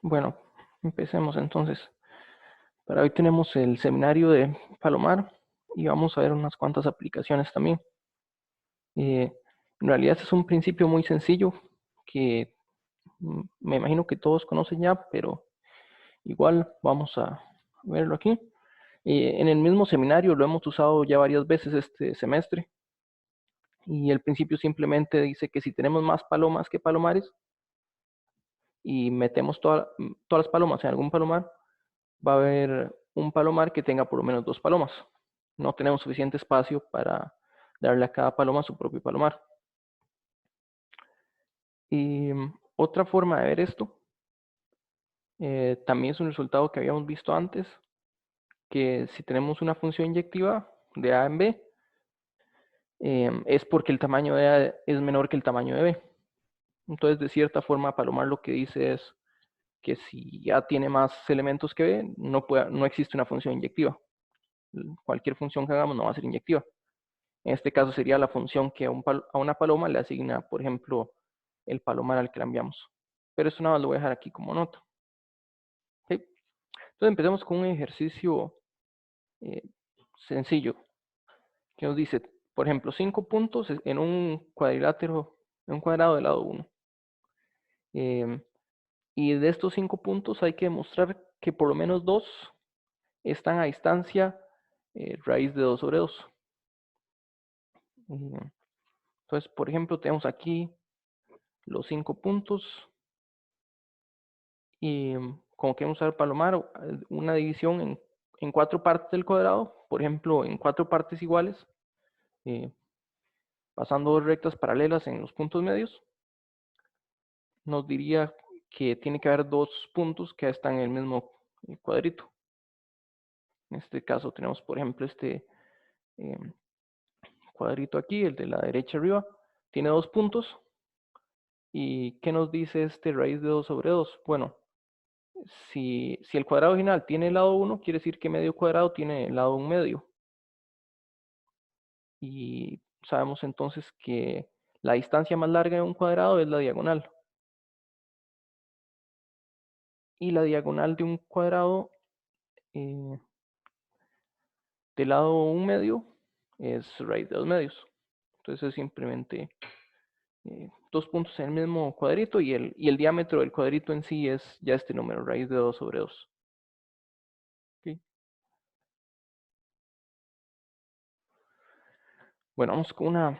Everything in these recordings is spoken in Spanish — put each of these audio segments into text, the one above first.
Bueno, empecemos entonces. Para hoy tenemos el seminario de Palomar y vamos a ver unas cuantas aplicaciones también. En realidad este es un principio muy sencillo que me imagino que todos conocen ya, pero igual vamos a verlo aquí. En el mismo seminario lo hemos usado ya varias veces este semestre y el principio simplemente dice que si tenemos más palomas que palomares y metemos todas las palomas en algún palomar, va a haber un palomar que tenga por lo menos dos palomas. No tenemos suficiente espacio para darle a cada paloma su propio palomar. Y otra forma de ver esto, también es un resultado que habíamos visto antes, que si tenemos una función inyectiva de A en B, es porque el tamaño de A es menor que el tamaño de B. Entonces, de cierta forma, Palomar lo que dice es que si A tiene más elementos que B, no existe una función inyectiva. Cualquier función que hagamos no va a ser inyectiva. En este caso sería la función que a una paloma le asigna, por ejemplo, el palomar al que la enviamos. Pero eso nada más lo voy a dejar aquí como nota. ¿Okay? Entonces empecemos con un ejercicio eh, sencillo que nos dice, por ejemplo, 5 puntos en un cuadrilátero, en un cuadrado de lado 1. Y de estos 5 puntos hay que demostrar que por lo menos 2 están a distancia raíz de 2 sobre 2. Entonces, por ejemplo, tenemos aquí los 5 puntos y como queremos usar Palomar, una división en 4 partes del cuadrado, por ejemplo, en 4 partes iguales, eh, pasando 2 rectas paralelas en los puntos medios, nos diría que tiene que haber 2 puntos que están en el mismo cuadrito. En este caso tenemos, por ejemplo, este eh, cuadrito aquí, el de la derecha arriba, tiene 2 puntos. ¿Y qué nos dice este raíz de 2 sobre 2? Bueno, si el cuadrado original tiene el lado 1, quiere decir que medio cuadrado tiene el lado 1 medio. Y sabemos entonces que la distancia más larga de un cuadrado es la diagonal. Y la diagonal de un cuadrado del lado 1 medio es raíz de 2 medios. Entonces es simplemente 2 puntos en el mismo cuadrito y el diámetro del cuadrito en sí es ya este número, raíz de 2 sobre 2. ¿Okay? Bueno, vamos con una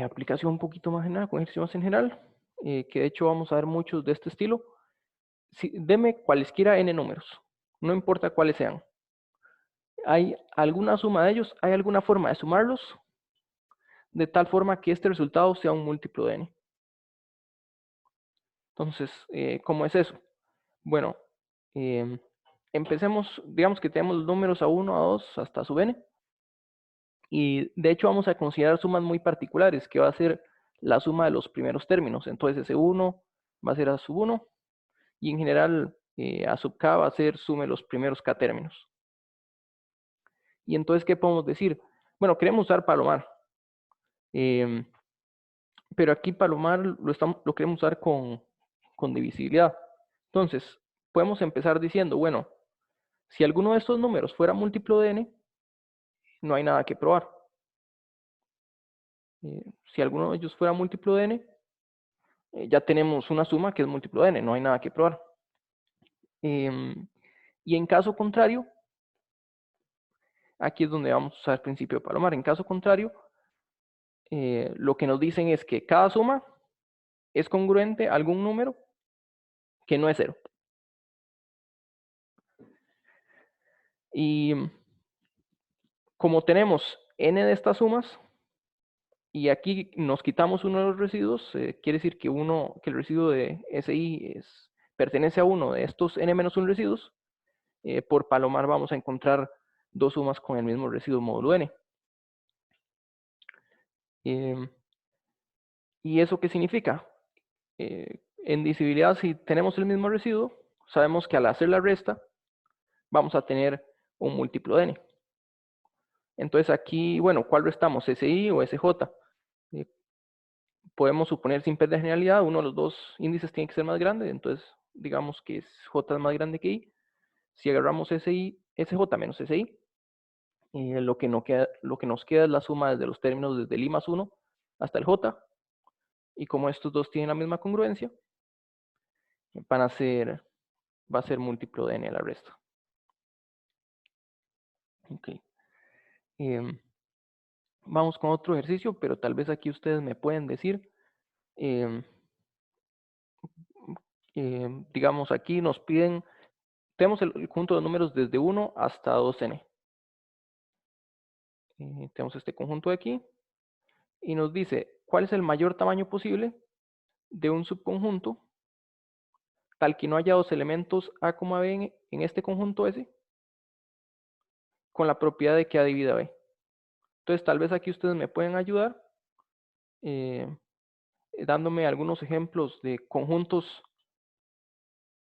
aplicación un poquito más general, con ejercicios en general, que de hecho vamos a ver muchos de este estilo. Deme cualesquiera n números, no importa cuáles sean. ¿Hay alguna suma de ellos? ¿Hay alguna forma de sumarlos de tal forma que este resultado sea un múltiplo de n? Entonces, ¿cómo es eso? Bueno, empecemos, digamos que tenemos los números a1, a2, hasta sub n. Y de hecho vamos a considerar sumas muy particulares, que va a ser la suma de los primeros términos. Entonces ese 1 va a ser a sub 1 y en general a sub k va a ser sume los primeros k términos. Y entonces, ¿qué podemos decir? Bueno, queremos usar Palomar. Pero aquí Palomar lo queremos usar con divisibilidad. Entonces, podemos empezar diciendo, bueno, si alguno de estos números fuera múltiplo de n, no hay nada que probar. Si alguno de ellos fuera múltiplo de n, ya tenemos una suma que es múltiplo de n, no hay nada que probar. Y en caso contrario, aquí es donde vamos a usar el principio de Palomar. En caso contrario, lo que nos dicen es que cada suma es congruente a algún número que no es 0. Y como tenemos n de estas sumas, y aquí nos quitamos uno de los residuos, quiere decir que el residuo de SI pertenece a uno de estos n-1 residuos, por Palomar vamos a encontrar dos sumas con el mismo residuo módulo n. ¿Y eso qué significa? En divisibilidad, si tenemos el mismo residuo, sabemos que al hacer la resta, vamos a tener un múltiplo de n. Entonces aquí, bueno, ¿cuál restamos? ¿SI o SJ? Podemos suponer sin perder generalidad, uno de los dos índices tiene que ser más grande, entonces digamos que J es más grande que I. Si agarramos SJ menos SI, lo que nos queda es la suma desde los términos desde el I más 1 hasta el J. Y como estos dos tienen la misma congruencia, va a ser múltiplo de n a la resta. Okay. Vamos con otro ejercicio, pero tal vez aquí ustedes me pueden decir, digamos aquí nos piden, tenemos el conjunto de números desde 1 hasta 2n. Tenemos este conjunto de aquí y nos dice cuál es el mayor tamaño posible de un subconjunto tal que no haya dos elementos A, B en este conjunto S con la propiedad de que A divida B. Entonces tal vez aquí ustedes me pueden ayudar dándome algunos ejemplos de conjuntos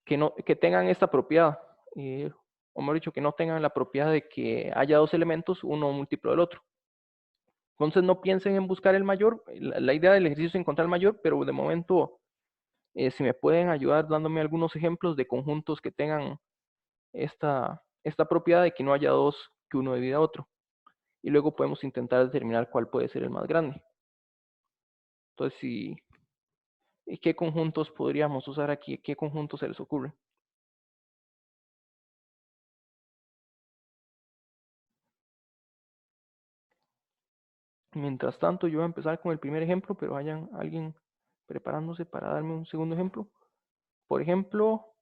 que tengan esta propiedad, o mejor dicho, que no tengan la propiedad de que haya dos elementos, uno múltiplo del otro. Entonces no piensen en buscar el mayor, la idea del ejercicio es encontrar el mayor, pero de momento, si me pueden ayudar dándome algunos ejemplos de conjuntos que tengan esta propiedad de que no haya dos que uno divida a otro. Y luego podemos intentar determinar cuál puede ser el más grande. Entonces, ¿qué conjuntos podríamos usar aquí? ¿Qué conjuntos se les ocurre? Mientras tanto, yo voy a empezar con el primer ejemplo, pero vayan alguien preparándose para darme un segundo ejemplo. Por ejemplo,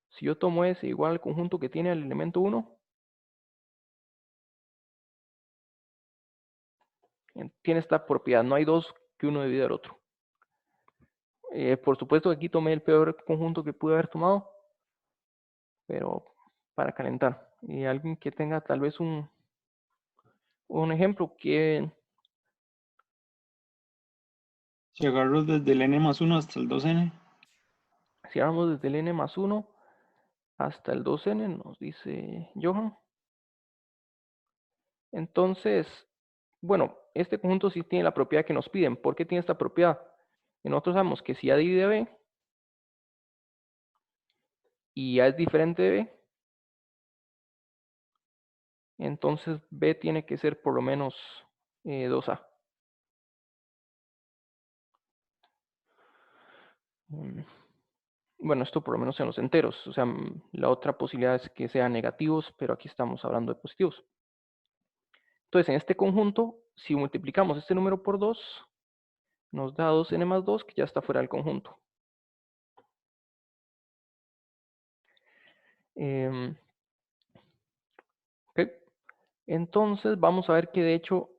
si yo tomo S igual al conjunto que tiene el elemento 1, tiene esta propiedad, no hay dos que uno divide al otro. Por supuesto que aquí tomé el peor conjunto que pude haber tomado, pero para calentar. Y alguien que tenga tal vez un ejemplo que... Si agarro desde el n más 1 hasta el 2n. Si vamos desde el n más 1 hasta el 2n, nos dice Johan. Entonces, bueno, este conjunto sí tiene la propiedad que nos piden. ¿Por qué tiene esta propiedad? Y nosotros sabemos que si A divide B y A es diferente de B, entonces B tiene que ser por lo menos 2A. Bueno, esto por lo menos en los enteros. O sea, la otra posibilidad es que sean negativos, pero aquí estamos hablando de positivos. Entonces, en este conjunto, si multiplicamos este número por 2, nos da 2n más 2, que ya está fuera del conjunto. Okay. Entonces, vamos a ver que de hecho,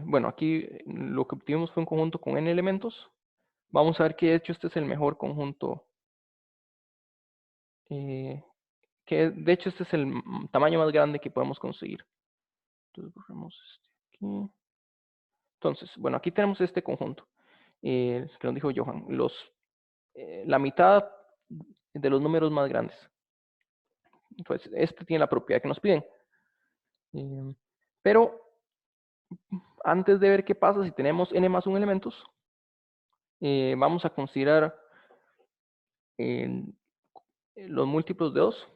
bueno, aquí lo que obtuvimos fue un conjunto con n elementos. Vamos a ver que de hecho este es el mejor conjunto. Que de hecho este es el tamaño más grande que podemos conseguir. Entonces, borramos este aquí. Entonces, bueno, aquí tenemos este conjunto. Que nos dijo Johan. La mitad de los números más grandes. Entonces, este tiene la propiedad que nos piden. Pero antes de ver qué pasa si tenemos n más 1 elementos, vamos a considerar los múltiplos de 2.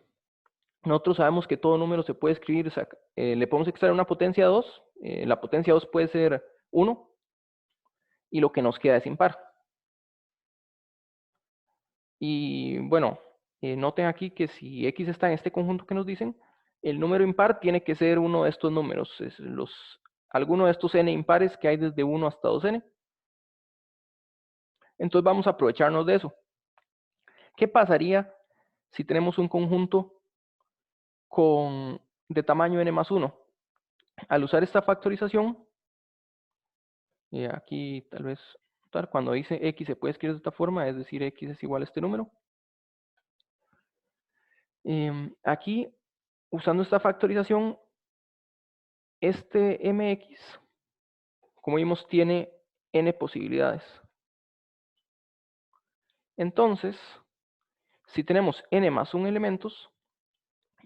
Nosotros sabemos que todo número se puede escribir, le podemos extraer una potencia 2, la potencia 2 puede ser 1, y lo que nos queda es impar. Y bueno, noten aquí que si x está en este conjunto que nos dicen, el número impar tiene que ser uno de estos números, alguno de estos n impares que hay desde 1 hasta 2n. Entonces vamos a aprovecharnos de eso. ¿Qué pasaría si tenemos un conjunto de tamaño n más 1? Al usar esta factorización, aquí tal vez cuando dice x se puede escribir de esta forma, es decir, x es igual a este número. Aquí, usando esta factorización, este mx, como vimos, tiene n posibilidades. Entonces, si tenemos n más 1 elementos,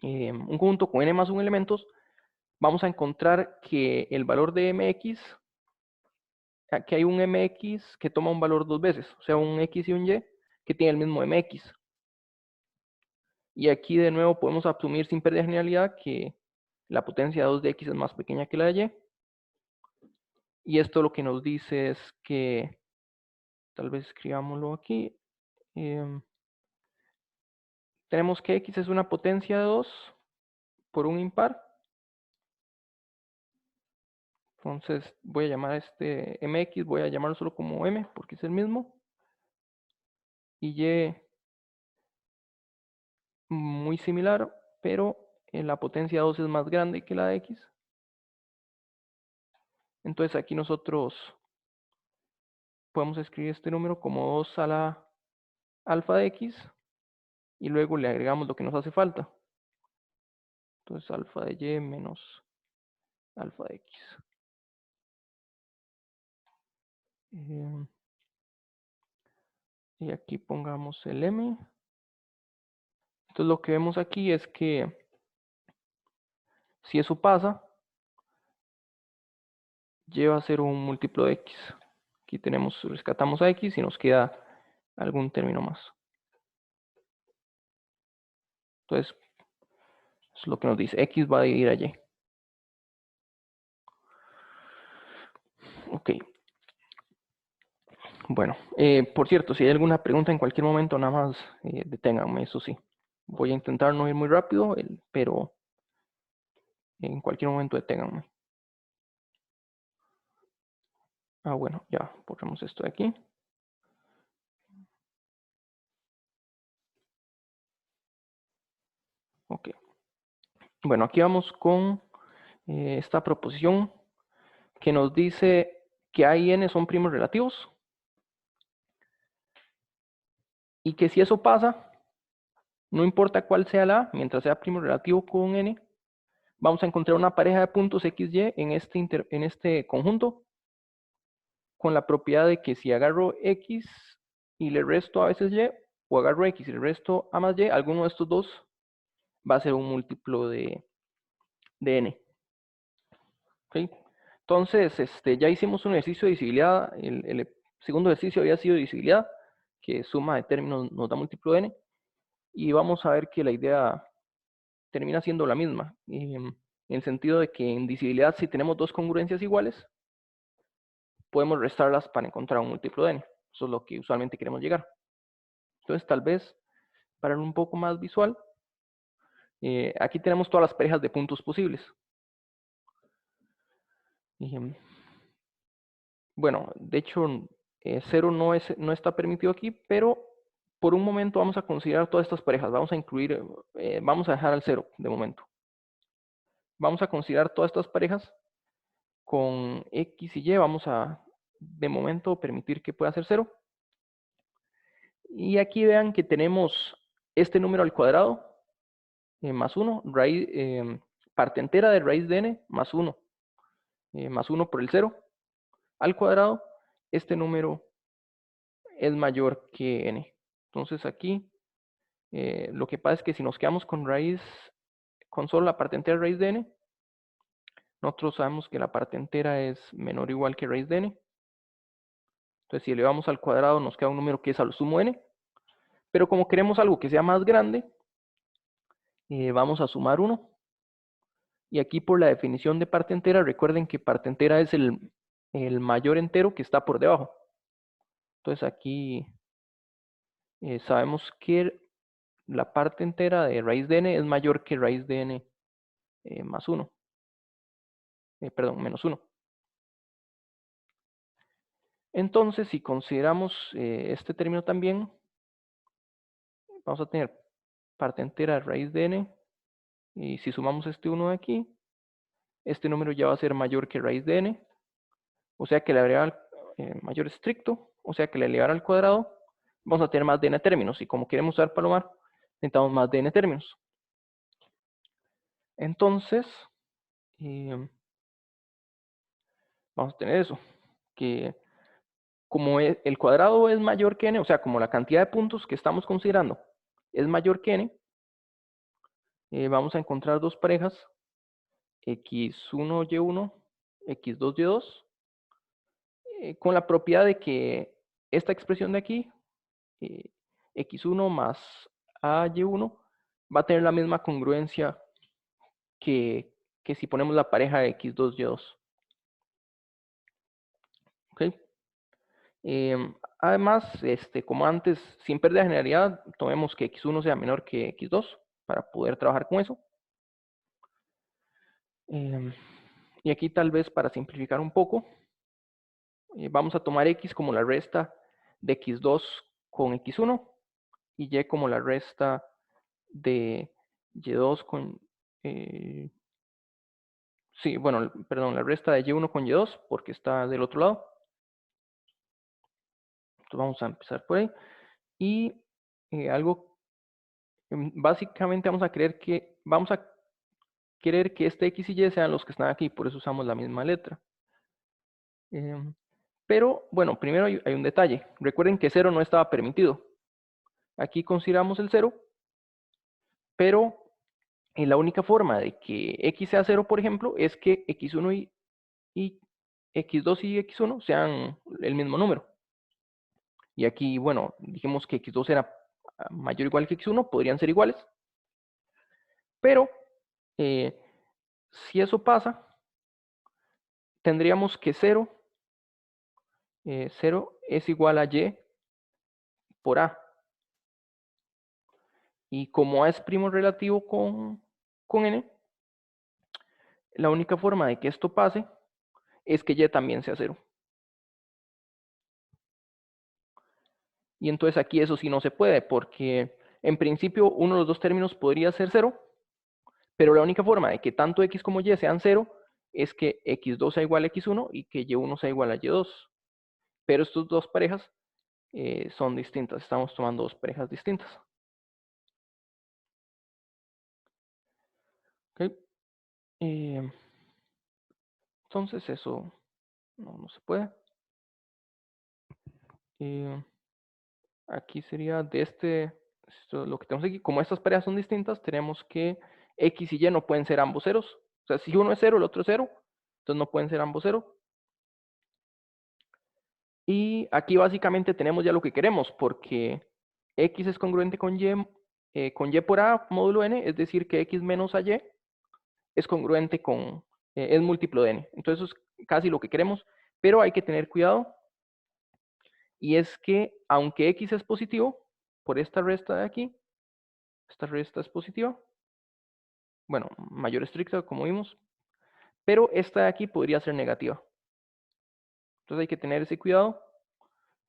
un conjunto con n más 1 elementos, vamos a encontrar que el valor de mx, aquí hay un mx que toma un valor dos veces, o sea, un x y un y que tiene el mismo mx. Y aquí de nuevo podemos asumir sin pérdida de genialidad que la potencia 2 de x es más pequeña que la de y. Y esto lo que nos dice es que, tal vez escribámoslo aquí, tenemos que x es una potencia de 2 por un impar. Entonces voy a llamar a este mx, voy a llamarlo solo como m porque es el mismo. Y y muy similar, pero la potencia 2 es más grande que la de x. Entonces aquí nosotros podemos escribir este número como 2 a la alfa de x y luego le agregamos lo que nos hace falta. Entonces alfa de y menos alfa de x. Y aquí pongamos el m. Entonces lo que vemos aquí es que si eso pasa, y va a ser un múltiplo de x. Aquí rescatamos a x y nos queda algún término más. Entonces, es lo que nos dice, x va a dividir a y. Ok. Bueno, por cierto, si hay alguna pregunta en cualquier momento, nada más deténganme, eso sí. Voy a intentar no ir muy rápido, pero en cualquier momento deténganme. Ah, bueno, ya borramos esto de aquí. Ok. Bueno, aquí vamos con esta proposición que nos dice que A y N son primos relativos. Y que si eso pasa, no importa cuál sea la A, mientras sea primo relativo con N, vamos a encontrar una pareja de puntos XY en este conjunto con la propiedad de que si agarro X y le resto a veces Y, o agarro X y le resto A más Y, alguno de estos dos va a ser un múltiplo de N. ¿Okay? Entonces, ya hicimos un ejercicio de divisibilidad. El segundo ejercicio había sido divisibilidad, que suma de términos nos da múltiplo de N. Y vamos a ver que la idea termina siendo la misma, en el sentido de que en divisibilidad, si tenemos dos congruencias iguales, podemos restarlas para encontrar un múltiplo de n. Eso es lo que usualmente queremos llegar. Entonces, tal vez, para un poco más visual, aquí tenemos todas las parejas de puntos posibles. Bueno, de hecho, 0 no está permitido aquí, pero por un momento vamos a considerar todas estas parejas. Vamos a incluir, vamos a dejar al 0 de momento. Vamos a considerar todas estas parejas con x y y. Vamos a, de momento, permitir que pueda ser 0. Y aquí vean que tenemos este número al cuadrado más 1, parte entera de raíz de n más 1, más 1 por el 0 al cuadrado. Este número es mayor que n. Entonces aquí lo que pasa es que si nos quedamos con solo la parte entera de raíz de n, nosotros sabemos que la parte entera es menor o igual que raíz de n. Entonces si elevamos al cuadrado nos queda un número que es al sumo n. Pero como queremos algo que sea más grande, vamos a sumar 1. Y aquí por la definición de parte entera, recuerden que parte entera es el mayor entero que está por debajo. Entonces aquí sabemos que la parte entera de raíz de n es mayor que raíz de n más 1. Perdón, menos 1. Entonces, si consideramos este término también, vamos a tener parte entera de raíz de n. Y si sumamos este 1 de aquí, este número ya va a ser mayor que raíz de n. O sea que le agregar mayor estricto, o sea que le elevar al cuadrado, vamos a tener más de n términos. Y como queremos usar Palomar, necesitamos más de n términos. Entonces, vamos a tener eso. Que como el cuadrado es mayor que n, o sea, como la cantidad de puntos que estamos considerando es mayor que n, vamos a encontrar dos parejas, x1, y1, x2, y2, con la propiedad de que esta expresión de aquí, x1 más a y1, va a tener la misma congruencia que si ponemos la pareja de x2, y2. ¿Ok? Además, como antes, sin pérdida de generalidad, tomemos que x1 sea menor que x2 para poder trabajar con eso. Y aquí tal vez para simplificar un poco, vamos a tomar x como la resta de x2 con x1 y y como la resta de y2 con... sí, bueno, perdón, la resta de y1 con y2 porque está del otro lado. Entonces vamos a empezar por ahí. Y básicamente vamos a querer que este x y y sean los que están aquí, por eso usamos la misma letra. Pero bueno, primero hay un detalle. Recuerden que 0 no estaba permitido. Aquí consideramos el 0, pero la única forma de que x sea 0, por ejemplo, es que x1 y x2 y x1 sean el mismo número. Y aquí, bueno, dijimos que x2 era mayor o igual que x1, podrían ser iguales. Pero si eso pasa, tendríamos que 0 es igual a y por a. Y como a es primo relativo con n, la única forma de que esto pase es que y también sea 0. Y entonces aquí eso sí no se puede, porque en principio uno de los dos términos podría ser 0, pero la única forma de que tanto x como y sean 0 es que x2 sea igual a x1 y que y1 sea igual a y2. Pero estas dos parejas son distintas, estamos tomando dos parejas distintas. ¿Okay? Entonces eso no se puede. Aquí sería de esto, lo que tenemos aquí. Como estas parejas son distintas, tenemos que x y y no pueden ser ambos ceros. O sea, si uno es 0, el otro es 0, entonces no pueden ser ambos 0. Y aquí básicamente tenemos ya lo que queremos, porque x es congruente con y por a módulo n, es decir, que x menos a y es congruente es múltiplo de n. Entonces eso es casi lo que queremos, pero hay que tener cuidado. Y es que aunque x es positivo, por esta resta de aquí, esta resta es positiva, bueno, mayor estricta como vimos, pero esta de aquí podría ser negativa. Entonces hay que tener ese cuidado,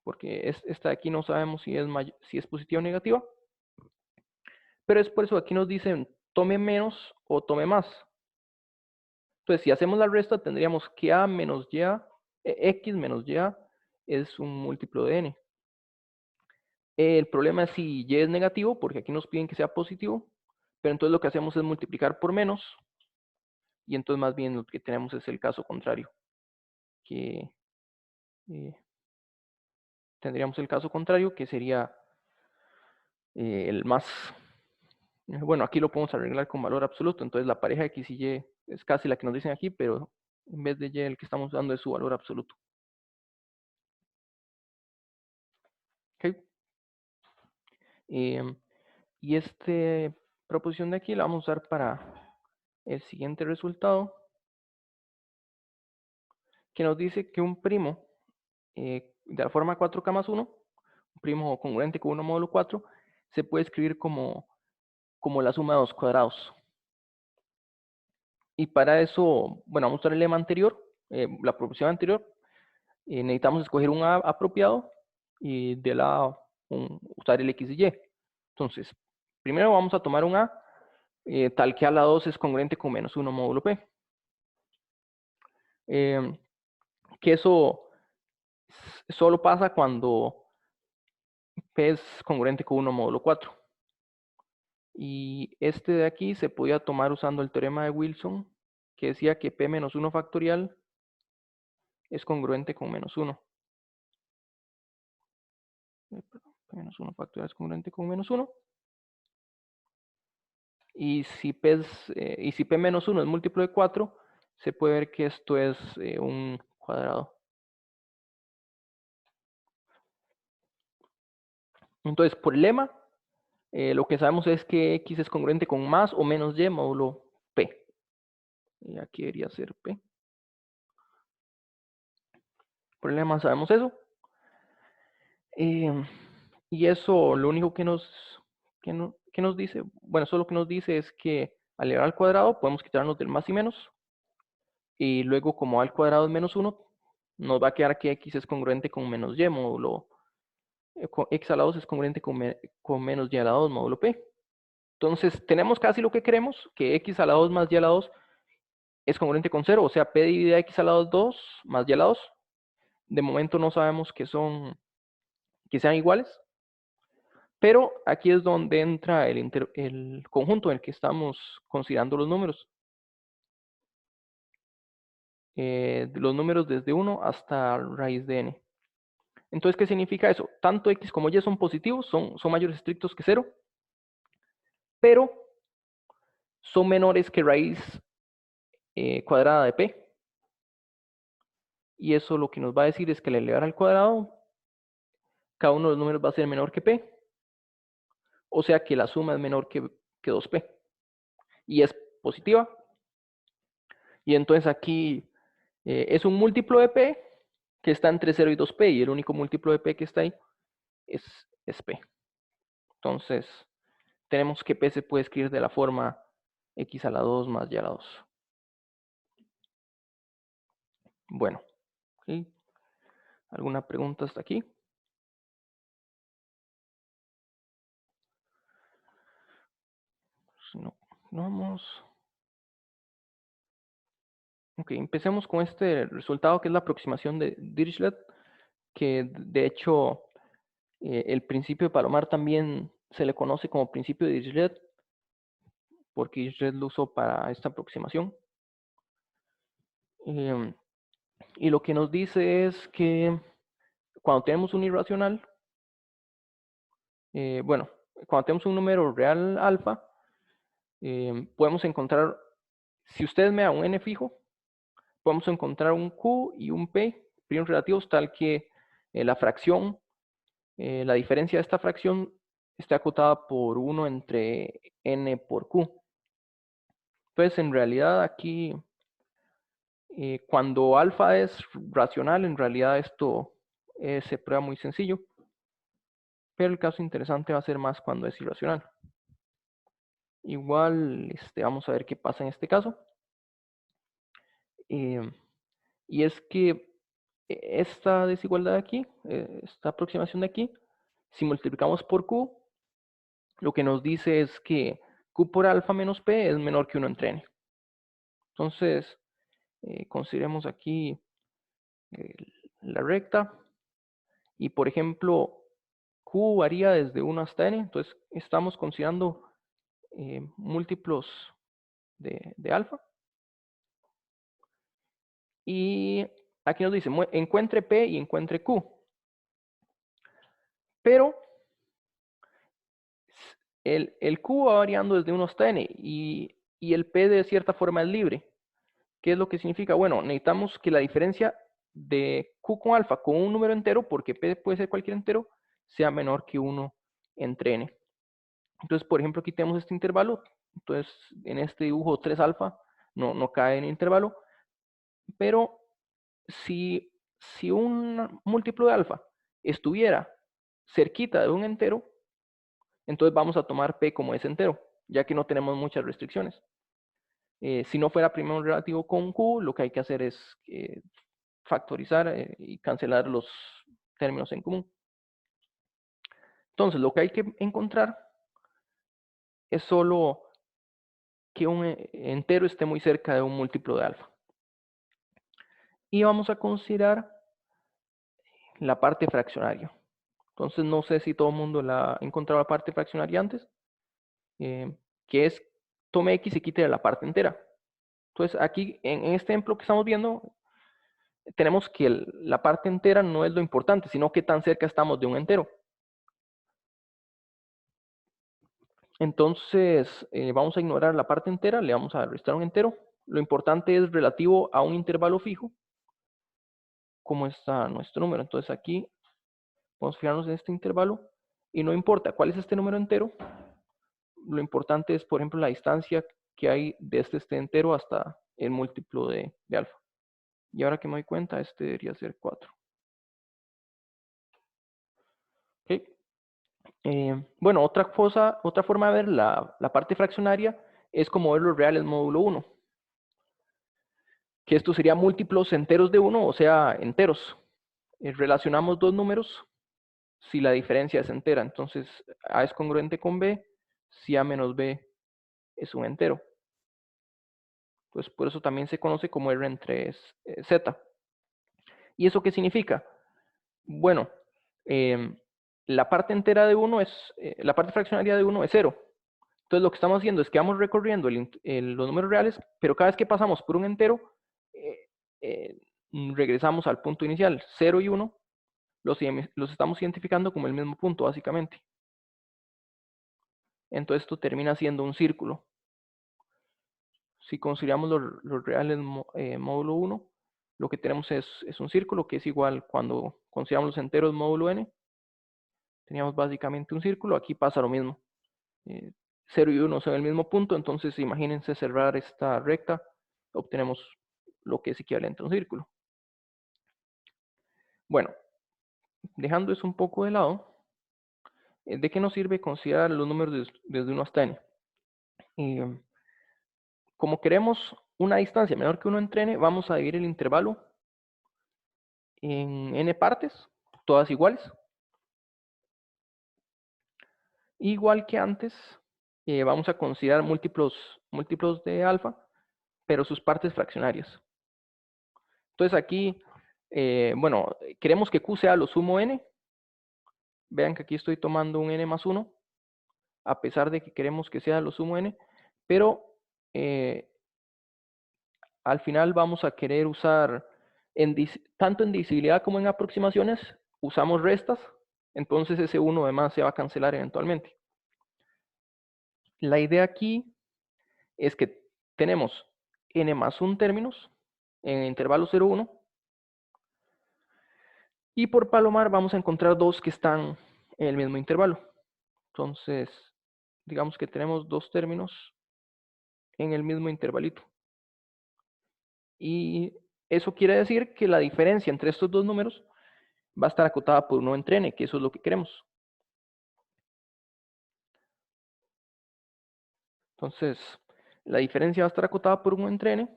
porque esta de aquí no sabemos si es positiva o negativa. Pero es por eso que aquí nos dicen tome menos o tome más. Entonces si hacemos la resta tendríamos que a menos y, x menos y es un múltiplo de n. El problema es si y es negativo, porque aquí nos piden que sea positivo, pero entonces lo que hacemos es multiplicar por menos, y entonces más bien lo que tenemos es el caso contrario, que tendríamos el caso contrario, que sería el más. Bueno, aquí lo podemos arreglar con valor absoluto, entonces la pareja x y y es casi la que nos dicen aquí, pero en vez de y el que estamos dando es su valor absoluto. ¿Okay? Y esta proposición de aquí la vamos a usar para el siguiente resultado, que nos dice que un primo de la forma 4k más 1, un primo congruente con 1 módulo 4, se puede escribir como la suma de dos cuadrados. Y para eso, bueno, vamos a usar el lema anterior, la proposición anterior. Necesitamos escoger un A apropiado y de la usar el X y Y. Entonces, primero vamos a tomar un A tal que a la 2 es congruente con menos 1 módulo P. Que eso solo pasa cuando P es congruente con 1 módulo 4. Y este de aquí se podía tomar usando el teorema de Wilson, que decía que P menos 1 factorial es congruente con menos 1. P menos 1 factorial es congruente con menos 1. Y si P menos 1 es múltiplo de 4, se puede ver que esto es un cuadrado. Entonces, por el lema, lo que sabemos es que x es congruente con más o menos y módulo p. Y aquí debería ser p. Problema, sabemos eso. Y eso lo único que nos dice, bueno, eso lo que nos dice es que al elevar al cuadrado podemos quitarnos del más y menos. Y luego, como a al cuadrado es menos 1, nos va a quedar que x es congruente con menos y módulo. X a la 2 es congruente con menos y a la 2 módulo p. Entonces, tenemos casi lo que queremos, que x a la 2 más y a la 2 es congruente con 0. O sea, p dividida x a la 2, 2 más y a la 2. De momento no sabemos que sean iguales. Pero aquí es donde entra el conjunto en el que estamos considerando los números. Los números desde 1 hasta raíz de n. Entonces, ¿qué significa eso? Tanto x como y son positivos, son mayores estrictos que 0, pero son menores que raíz cuadrada de p. Y eso lo que nos va a decir es que al elevar al cuadrado, cada uno de los números va a ser menor que p. O sea que la suma es menor que 2p. Y es positiva. Y entonces aquí es un múltiplo de p que está entre 0 y 2p. Y el único múltiplo de p que está ahí es p. Entonces, tenemos que p se puede escribir de la forma x a la 2 más y a la 2. Bueno, ¿sí? ¿Alguna pregunta hasta aquí? Si no, vamos. Ok, empecemos con este resultado que es la aproximación de Dirichlet, que de hecho el principio de Palomar también se le conoce como principio de Dirichlet, porque Dirichlet lo usó para esta aproximación. Y lo que nos dice es que cuando tenemos un irracional, bueno, cuando tenemos un número real alfa, podemos encontrar, si ustedes me dan un n fijo, podemos encontrar un q y un p primos relativos tal que la fracción, la diferencia de esta fracción está acotada por 1 entre n por q. Entonces, en realidad aquí, cuando alfa es racional, en realidad esto se prueba muy sencillo. Pero el caso interesante va a ser más cuando es irracional. Igual, vamos a ver qué pasa en este caso. Y es que esta desigualdad de aquí, esta aproximación de aquí, si multiplicamos por q, lo que nos dice es que q por alfa menos p es menor que 1 entre n. Entonces, consideremos aquí la recta. Y por ejemplo, q varía desde 1 hasta n. Entonces, estamos considerando múltiplos de alfa. Y aquí nos dice, encuentre P y encuentre Q. Pero el Q va variando desde 1 hasta n y el P de cierta forma es libre. ¿Qué es lo que significa? Bueno, necesitamos que la diferencia de Q con alfa con un número entero, porque P puede ser cualquier entero, sea menor que 1 entre n. Entonces, por ejemplo, aquí tenemos este intervalo. Entonces, en este dibujo 3 alfa no cae en el intervalo. Pero si un múltiplo de alfa estuviera cerquita de un entero, entonces vamos a tomar p como ese entero, ya que no tenemos muchas restricciones. Si no fuera primero relativo con q, lo que hay que hacer es factorizar y cancelar los términos en común. Entonces, lo que hay que encontrar es solo que un entero esté muy cerca de un múltiplo de alfa. Y vamos a considerar la parte fraccionaria. Entonces, no sé si todo el mundo la ha encontrado la parte fraccionaria antes, que es tome x y quite la parte entera. Entonces, aquí en este ejemplo que estamos viendo, tenemos que la parte entera no es lo importante, sino qué tan cerca estamos de un entero. Entonces, vamos a ignorar la parte entera, le vamos a restar un entero. Lo importante es relativo a un intervalo fijo, como está nuestro número. Entonces, aquí vamos a fijarnos en este intervalo Y no importa cuál es este número entero, lo importante es, por ejemplo, la distancia que hay desde este entero hasta el múltiplo de alfa. Y ahora que me doy cuenta, este debería ser 4. ¿Okay? Bueno, otra forma de ver la parte fraccionaria es como ver los reales módulo 1. Que esto sería múltiplos enteros de 1, o sea, enteros. Relacionamos dos números si la diferencia es entera. Entonces, A es congruente con B si A menos B es un entero. Pues por eso también se conoce como R entre Z. ¿Y eso qué significa? Bueno, la parte entera de 1 la parte fraccionaria de 1 es 0. Entonces lo que estamos haciendo es que vamos recorriendo los números reales, pero cada vez que pasamos por un entero, regresamos al punto inicial. 0 y 1 los estamos identificando como el mismo punto, básicamente. Entonces esto termina siendo un círculo. Si consideramos los reales módulo 1, lo que tenemos es un círculo que es igual cuando consideramos los enteros módulo n. Teníamos básicamente un círculo, aquí pasa lo mismo. 0 y 1 son el mismo punto, entonces imagínense cerrar esta recta, obtenemos lo que es equivalente a un círculo. Bueno, dejando eso un poco de lado, ¿de qué nos sirve considerar los números desde 1 hasta n? Como queremos una distancia menor que 1 entre n, vamos a dividir el intervalo en n partes, todas iguales. Igual que antes, vamos a considerar múltiplos de alfa, pero sus partes fraccionarias. Entonces aquí, bueno, queremos que Q sea lo sumo n. Vean que aquí estoy tomando un n más 1, a pesar de que queremos que sea lo sumo n, pero al final vamos a querer usar, tanto en divisibilidad como en aproximaciones, usamos restas, entonces ese 1 además se va a cancelar eventualmente. La idea aquí es que tenemos n más 1 términos en intervalo 0, 1, y por Palomar vamos a encontrar dos que están en el mismo intervalo. Entonces, digamos que tenemos dos términos en el mismo intervalito. Y eso quiere decir que la diferencia entre estos dos números va a estar acotada por 1 entre n, que eso es lo que queremos. Entonces, la diferencia va a estar acotada por 1 entre n.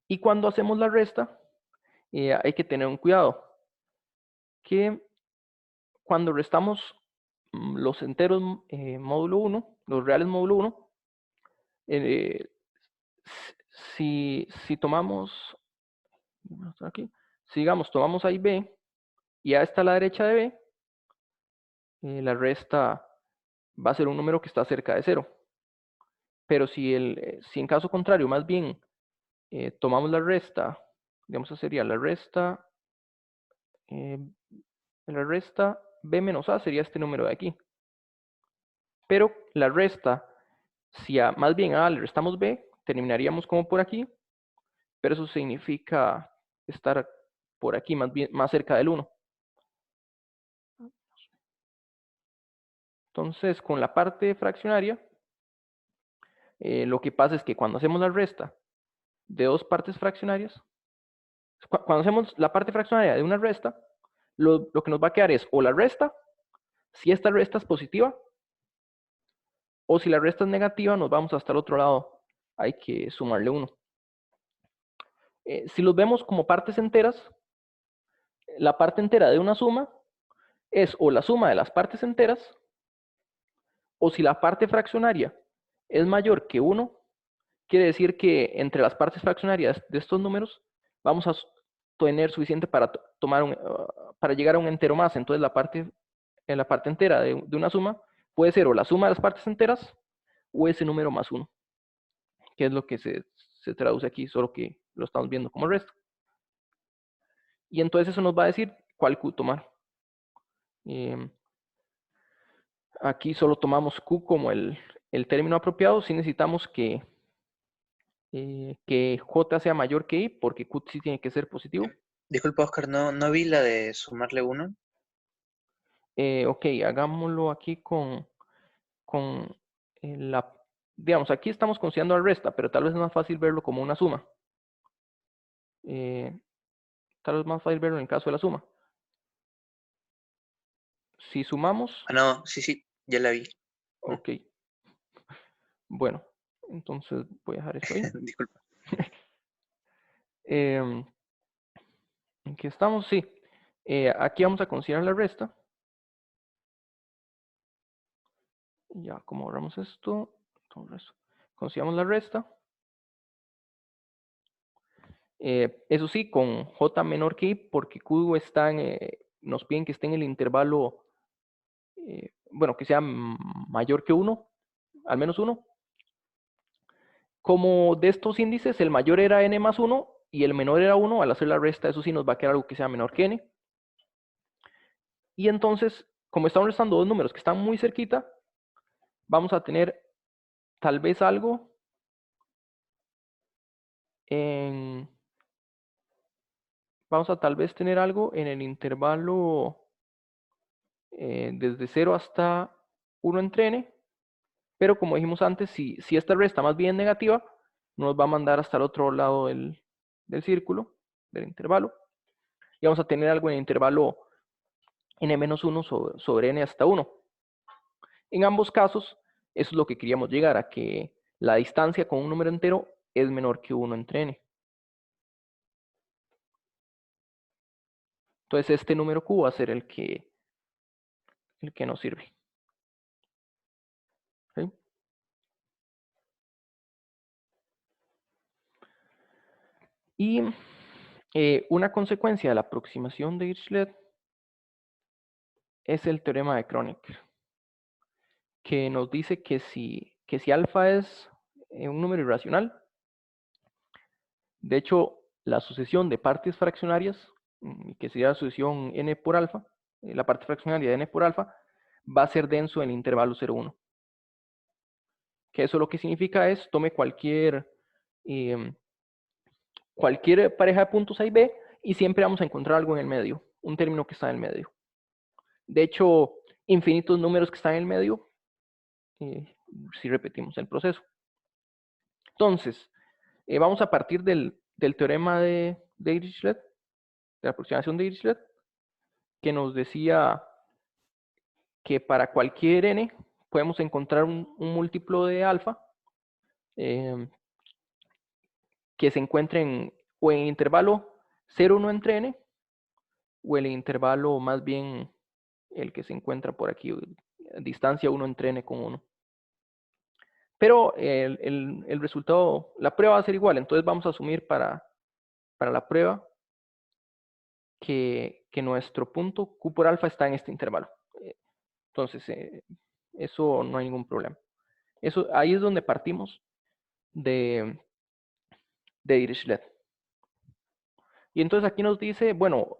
Y cuando hacemos la resta, hay que tener un cuidado. Que cuando restamos los enteros módulo 1, los reales módulo 1, si tomamos, aquí, si digamos, tomamos A y B, y A está a la derecha de B, la resta va a ser un número que está cerca de 0. Pero si en caso contrario, más bien, tomamos la resta, digamos, esa sería la resta B menos A sería este número de aquí. Pero la resta, si más bien a A le restamos B, terminaríamos como por aquí, pero eso significa estar por aquí, más cerca del 1. Entonces, con la parte fraccionaria, lo que pasa es que cuando hacemos la resta de dos partes fraccionarias, cuando hacemos la parte fraccionaria de una resta, lo que nos va a quedar es o la resta, si esta resta es positiva, o si la resta es negativa, nos vamos hasta el otro lado. Hay que sumarle 1. Si los vemos como partes enteras, la parte entera de una suma es o la suma de las partes enteras, o si la parte fraccionaria es mayor que 1, quiere decir que entre las partes fraccionarias de estos números vamos a tener suficiente para para llegar a un entero más. Entonces la parte entera de una suma puede ser o la suma de las partes enteras o ese número más 1, que es lo que se traduce aquí, solo que lo estamos viendo como resto. Y entonces eso nos va a decir cuál Q tomar. Aquí solo tomamos Q como el término apropiado. Si necesitamos que J sea mayor que I, porque Q sí tiene que ser positivo. Disculpa, Oscar, no vi la de sumarle 1. Ok, hagámoslo aquí con digamos, aquí estamos considerando la resta, pero tal vez es más fácil verlo como una suma. Tal vez es más fácil verlo en el caso de la suma. Si sumamos, Ah, no, sí, ya la vi. ok. Bueno, entonces voy a dejar esto ahí. Disculpa. Aquí estamos, sí. Aquí vamos a considerar la resta. Ya, como borramos esto, consideramos la resta. Eso sí, con j menor que i, porque q está nos piden que esté en el intervalo, bueno, que sea mayor que 1, al menos 1. Como de estos índices, el mayor era n más 1 y el menor era 1, al hacer la resta, eso sí nos va a quedar algo que sea menor que n. Y entonces, como estamos restando dos números que están muy cerquita, vamos a tener tal vez algo vamos a tal vez tener algo en el intervalo desde 0 hasta 1 entre n, pero como dijimos antes, si esta resta más bien negativa, nos va a mandar hasta el otro lado del círculo, del intervalo, y vamos a tener algo en el intervalo n-1 sobre n hasta 1. En ambos casos, eso es lo que queríamos llegar, a que la distancia con un número entero es menor que 1 entre n. Entonces este número q va a ser el que nos sirve. ¿Sí? Y una consecuencia de la aproximación de Dirichlet es el teorema de Kronecker, que nos dice que si alfa es un número irracional, de hecho la sucesión de partes fraccionarias, que sería la sucesión n por alfa, la parte fraccionaria de n por alfa, va a ser denso en el intervalo 0,1. Que eso lo que significa es, tome cualquier pareja de puntos A y B y siempre vamos a encontrar algo en el medio, un término que está en el medio. De hecho, infinitos números que están en el medio, si repetimos el proceso. Entonces, vamos a partir del teorema de Dirichlet, de la aproximación de Dirichlet, que nos decía que para cualquier n podemos encontrar un múltiplo de alfa que se encuentre o en el intervalo 0,1 entre n, o el intervalo más bien el que se encuentra por aquí, distancia 1 entre n con 1. Pero el resultado, la prueba va a ser igual, entonces vamos a asumir para la prueba que nuestro punto q por alfa está en este intervalo. Entonces, eso no hay ningún problema. Ahí es donde partimos de Dirichlet. Y entonces aquí nos dice, bueno,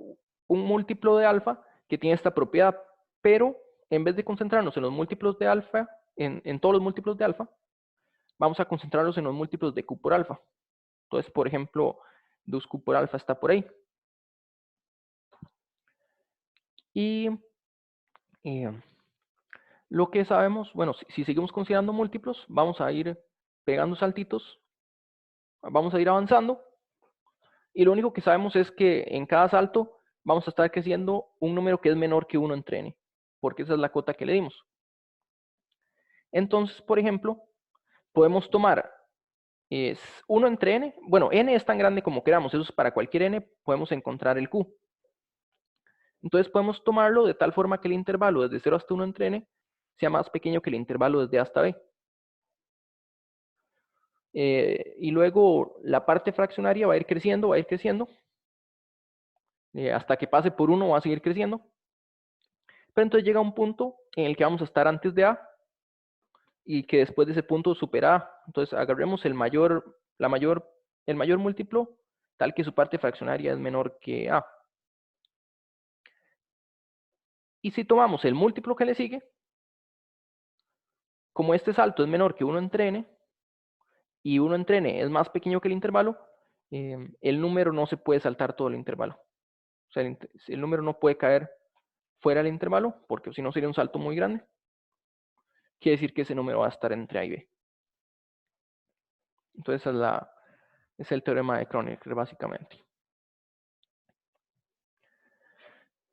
un múltiplo de alfa que tiene esta propiedad, pero en vez de concentrarnos en los múltiplos de alfa, en todos los múltiplos de alfa, vamos a concentrarnos en los múltiplos de q por alfa. Entonces, por ejemplo, 2q por alfa está por ahí. Y lo que sabemos, bueno, si seguimos considerando múltiplos, vamos a ir pegando saltitos, vamos a ir avanzando, y lo único que sabemos es que en cada salto vamos a estar creciendo un número que es menor que 1 entre n, porque esa es la cota que le dimos. Entonces, por ejemplo, podemos tomar 1 entre n, bueno, n es tan grande como queramos, eso es para cualquier n, podemos encontrar el q. Entonces podemos tomarlo de tal forma que el intervalo desde 0 hasta 1 entre n sea más pequeño que el intervalo desde a hasta b. Y luego la parte fraccionaria va a ir creciendo, hasta que pase por 1 va a seguir creciendo. Pero entonces llega un punto en el que vamos a estar antes de a y que después de ese punto supera a. Entonces agarremos el mayor múltiplo tal que su parte fraccionaria es menor que a. Y si tomamos el múltiplo que le sigue, como este salto es menor que 1 entre n, y 1 entre n es más pequeño que el intervalo, el número no se puede saltar todo el intervalo. O sea, el número no puede caer fuera del intervalo, porque si no sería un salto muy grande. Quiere decir que ese número va a estar entre A y B. Entonces es el teorema de Kronecker, básicamente.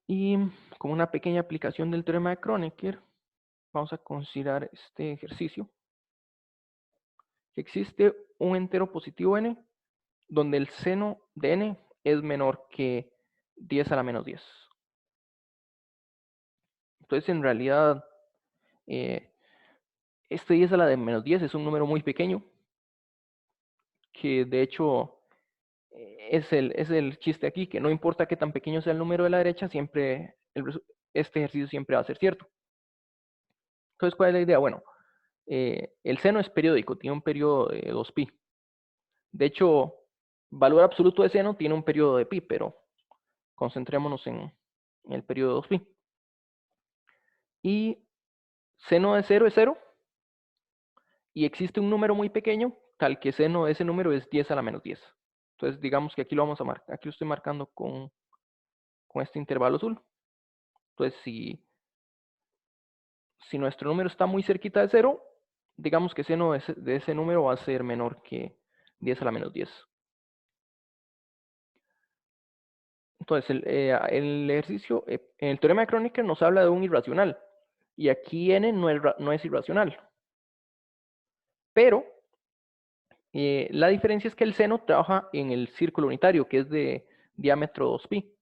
Y como una pequeña aplicación del teorema de Kronecker, vamos a considerar este ejercicio. Que existe un entero positivo n, donde el seno de n es menor que 10 a la menos 10. Entonces, en realidad, este 10 a la de menos 10 es un número muy pequeño, que de hecho es el chiste aquí, que no importa qué tan pequeño sea el número de la derecha, siempre este ejercicio siempre va a ser cierto. Entonces, ¿cuál es la idea? Bueno, el seno es periódico, tiene un periodo de 2pi. De hecho, valor absoluto de seno tiene un periodo de pi, pero concentrémonos en el periodo de 2pi. Y seno de 0 es 0. Y existe un número muy pequeño, tal que seno de ese número es 10 a la menos 10. Entonces, digamos que aquí lo vamos a marcar. Aquí lo estoy marcando con este intervalo azul. Entonces, si nuestro número está muy cerquita de 0, digamos que seno de ese número va a ser menor que 10 a la menos 10. Entonces, el ejercicio, en el teorema de Kronecker nos habla de un irracional. Y aquí n no es irracional. Pero la diferencia es que el seno trabaja en el círculo unitario, que es de diámetro 2pi.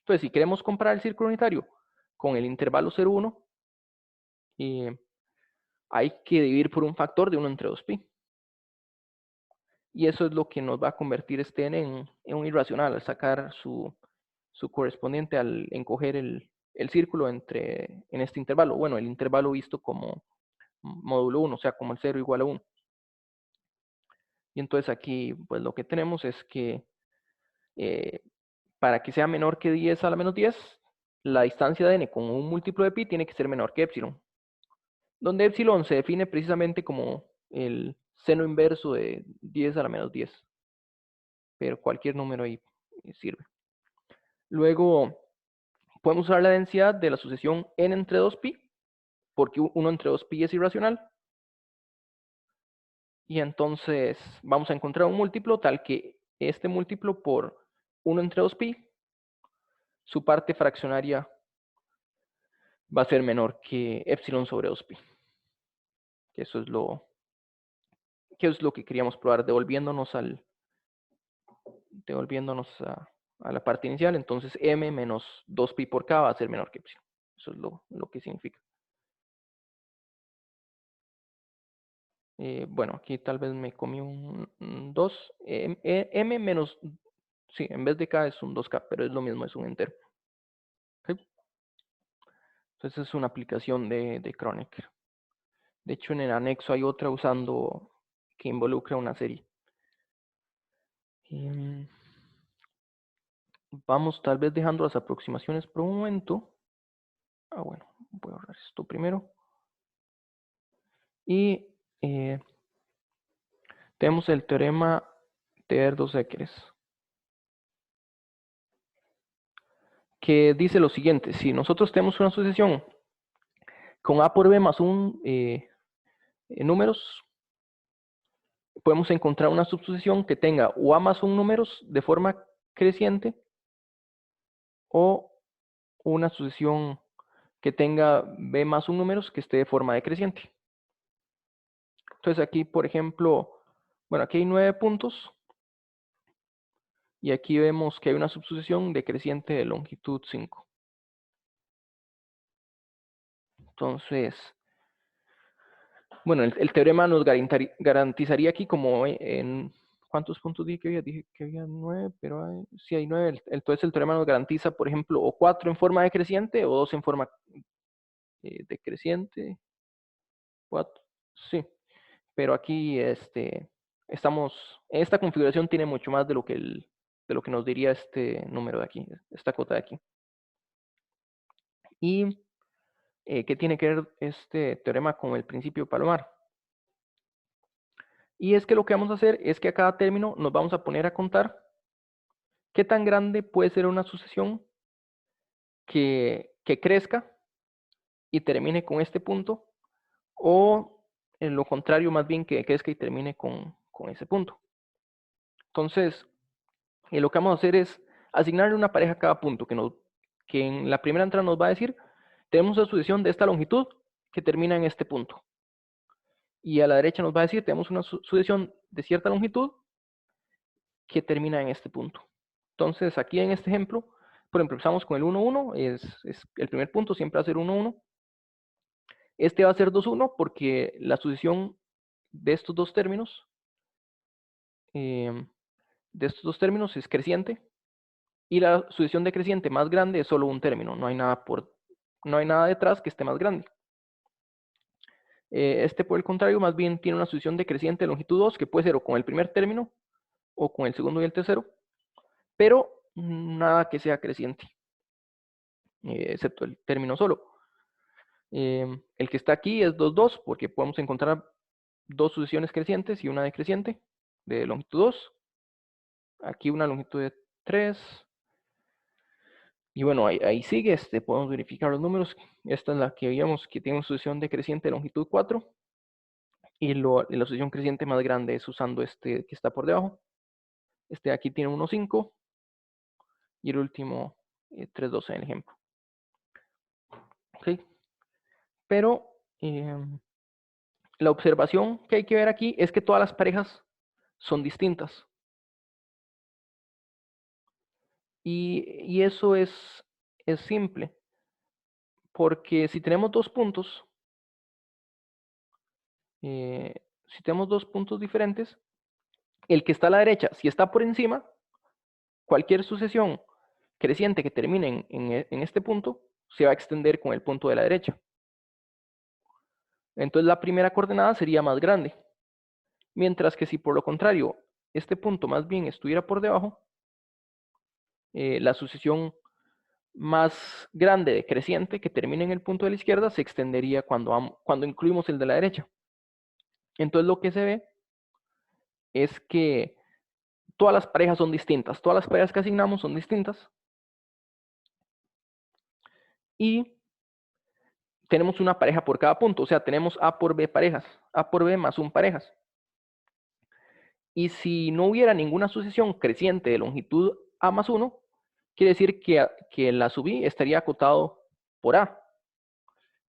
Entonces, si queremos comparar el círculo unitario con el intervalo 0,1, hay que dividir por un factor de 1 entre 2pi. Y eso es lo que nos va a convertir este n en un irracional, al sacar su correspondiente al encoger el círculo en este intervalo. Bueno, el intervalo visto como módulo 1, o sea, como el 0 igual a 1. Y entonces aquí, pues lo que tenemos es que para que sea menor que 10 a la menos 10, la distancia de n con un múltiplo de pi tiene que ser menor que epsilon. Donde epsilon se define precisamente como el seno inverso de 10 a la menos 10. Pero cualquier número ahí sirve. Luego, podemos usar la densidad de la sucesión n entre 2pi, porque 1 entre 2pi es irracional. Y entonces vamos a encontrar un múltiplo tal que este múltiplo por 1 entre 2pi, su parte fraccionaria va a ser menor que epsilon sobre 2pi. Eso es lo que queríamos probar, devolviéndonos a la parte inicial. Entonces m menos 2pi por k va a ser menor que epsilon. Eso es lo que significa. Bueno, aquí tal vez me comí un 2. M menos, sí, en vez de k es un 2k, pero es lo mismo, es un entero. ¿Okay? Entonces es una aplicación de Kronecker. De hecho, en el anexo hay otra que involucra una serie. Vamos tal vez dejando las aproximaciones por un momento. Bueno, voy a ahorrar esto primero. Y tenemos el teorema de Erdős-Ekers, que dice lo siguiente: si nosotros tenemos una sucesión con a por b más 1 números, podemos encontrar una subsucesión que tenga o a más 1 números de forma creciente, o una sucesión que tenga b más 1 números que esté de forma decreciente. Entonces aquí, por ejemplo, bueno, aquí hay 9 puntos. Y aquí vemos que hay una subsucesión decreciente de longitud 5. Entonces, bueno, el teorema nos garantizaría aquí como en... ¿Cuántos puntos dije que había? Dije que había 9, pero sí hay 9. Entonces el teorema nos garantiza, por ejemplo, o 4 en forma decreciente o 2 en forma decreciente. 4, sí. Pero aquí estamos... Esta configuración tiene mucho más de lo que nos diría este número de aquí, esta cota de aquí. Y ¿qué tiene que ver este teorema con el principio de Palomar? Y es que lo que vamos a hacer es que a cada término nos vamos a poner a contar qué tan grande puede ser una sucesión que crezca y termine con este punto, o en lo contrario, más bien que crezca y termine con ese punto. Entonces, lo que vamos a hacer es asignarle una pareja a cada punto, que en la primera entrada nos va a decir, tenemos una sucesión de esta longitud que termina en este punto. Y a la derecha nos va a decir, tenemos una sucesión de cierta longitud que termina en este punto. Entonces, aquí en este ejemplo, por ejemplo, empezamos con el 1, 1, es el primer punto, siempre va a ser 1, 1. Este va a ser 2, 1 porque la sucesión de estos dos términos, es creciente, y la sucesión decreciente más grande es solo un término, no hay nada detrás que esté más grande. Este, por el contrario, más bien tiene una sucesión decreciente de longitud 2, que puede ser o con el primer término o con el segundo y el tercero, pero nada que sea creciente, excepto el término solo. El que está aquí es 2, 2, porque podemos encontrar dos sucesiones crecientes y una decreciente de longitud 2. Aquí una longitud de 3. Y bueno, ahí sigue, podemos verificar los números. Esta es la que veíamos que tiene una sucesión decreciente de longitud 4. Y la sucesión creciente más grande es usando este que está por debajo. Este aquí tiene 1, 5. Y el último 3, 12 en el ejemplo. ¿Okay? Pero la observación que hay que ver aquí es que todas las parejas son distintas. Y eso es simple. Porque si tenemos dos puntos, diferentes, el que está a la derecha, si está por encima, cualquier sucesión creciente que termine en este punto, se va a extender con el punto de la derecha. Entonces la primera coordenada sería más grande. Mientras que si por lo contrario, este punto más bien estuviera por debajo, la sucesión más grande decreciente que termine en el punto de la izquierda se extendería cuando incluimos el de la derecha. Entonces lo que se ve es que todas las parejas son distintas, todas las parejas que asignamos son distintas. Y tenemos una pareja por cada punto, o sea, tenemos A por B parejas, A por B más 1 parejas. Y si no hubiera ninguna sucesión creciente de longitud A más 1, quiere decir que la sub I estaría acotado por A.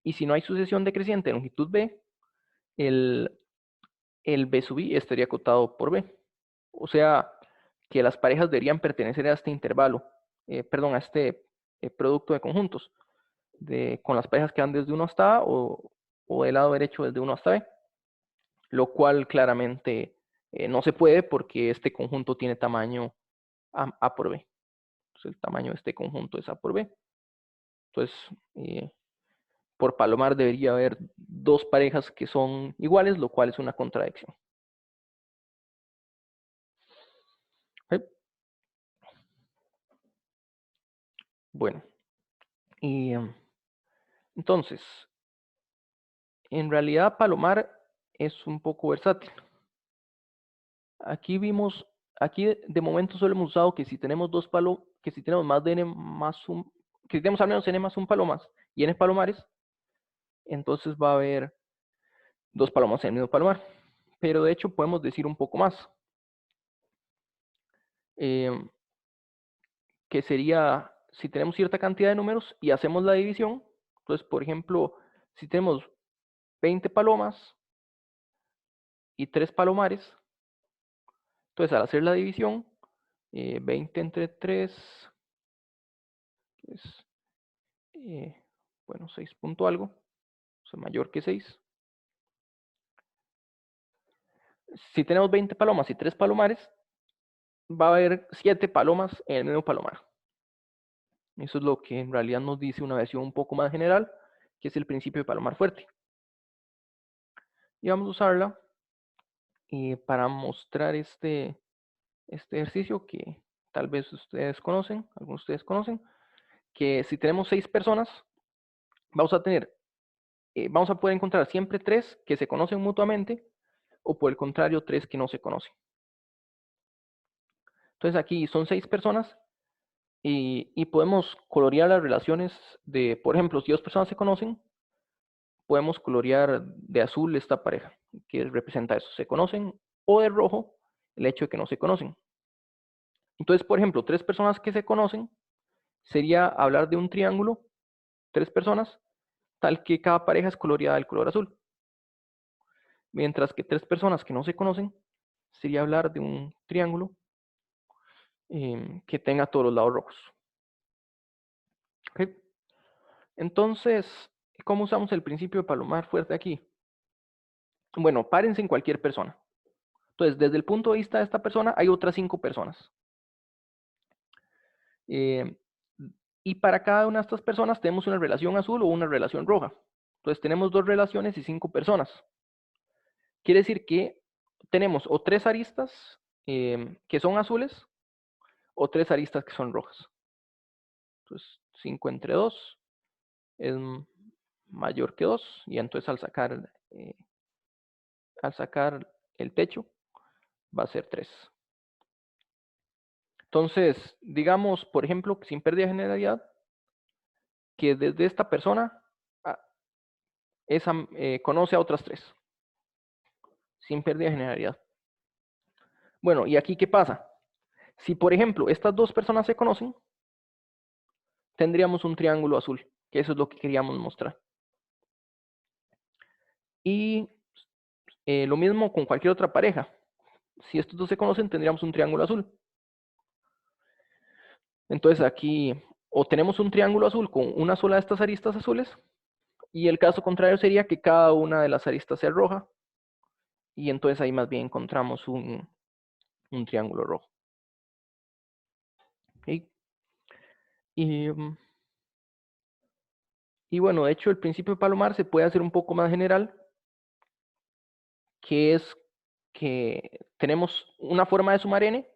Y si no hay sucesión decreciente de longitud B, el B sub I estaría acotado por B. O sea, que las parejas deberían pertenecer a este intervalo, a este producto de conjuntos, con las parejas que van desde 1 hasta A o del lado derecho desde 1 hasta B, lo cual claramente no se puede porque este conjunto tiene tamaño A por B. Entonces el tamaño de este conjunto es A por B. Entonces, por Palomar debería haber dos parejas que son iguales, lo cual es una contradicción. ¿Okay? Bueno, y entonces, en realidad Palomar es un poco versátil. Aquí de momento solo hemos usado que si tenemos que si tenemos más de n más un, que si tenemos al menos n más un palomas y n palomares, entonces va a haber dos palomas en el mismo palomar. Pero de hecho podemos decir un poco más. Que sería, si tenemos cierta cantidad de números y hacemos la división, entonces, por ejemplo, si tenemos 20 palomas y 3 palomares, entonces al hacer la división, 20 entre 3 es, bueno, 6 punto algo, o sea, mayor que 6. Si tenemos 20 palomas y 3 palomares, va a haber 7 palomas en el mismo palomar. Eso es lo que en realidad nos dice una versión un poco más general, que es el principio de palomar fuerte. Y vamos a usarla para mostrar este ejercicio que tal vez ustedes conocen, algunos de ustedes conocen, que si tenemos 6 personas, vamos a poder encontrar siempre 3 que se conocen mutuamente, o por el contrario, 3 que no se conocen. Entonces aquí son 6 personas, Y podemos colorear las relaciones de, por ejemplo, si dos personas se conocen, podemos colorear de azul esta pareja, que representa eso, se conocen, o de rojo, el hecho de que no se conocen. Entonces, por ejemplo, tres personas que se conocen, sería hablar de un triángulo, tres personas, tal que cada pareja es coloreada del color azul. Mientras que tres personas que no se conocen, sería hablar de un triángulo que tenga todos los lados rojos. ¿Okay? Entonces, ¿cómo usamos el principio de Palomar fuerte aquí? Bueno, párense en cualquier persona. Entonces, desde el punto de vista de esta persona, hay otras 5 personas. Y para cada una de estas personas tenemos una relación azul o una relación roja. Entonces, tenemos 2 relaciones y 5 personas. Quiere decir que tenemos o 3 aristas que son azules o 3 aristas que son rojas. Entonces, 5 entre 2 es mayor que 2 y entonces al sacar el techo va a ser 3. Entonces, digamos, por ejemplo, sin pérdida de generalidad, que desde esta persona conoce a otras 3, sin pérdida de generalidad. Bueno, ¿y aquí qué pasa? Si, por ejemplo, estas 2 personas se conocen, tendríamos un triángulo azul, que eso es lo que queríamos mostrar. Y lo mismo con cualquier otra pareja. Si estos 2 se conocen, tendríamos un triángulo azul. Entonces aquí o tenemos un triángulo azul con una sola de estas aristas azules, y el caso contrario sería que cada una de las aristas sea roja, y entonces ahí más bien encontramos un triángulo rojo. ¿Okay? Y bueno, de hecho el principio de Palomar se puede hacer un poco más general, que es que tenemos una forma de sumar n,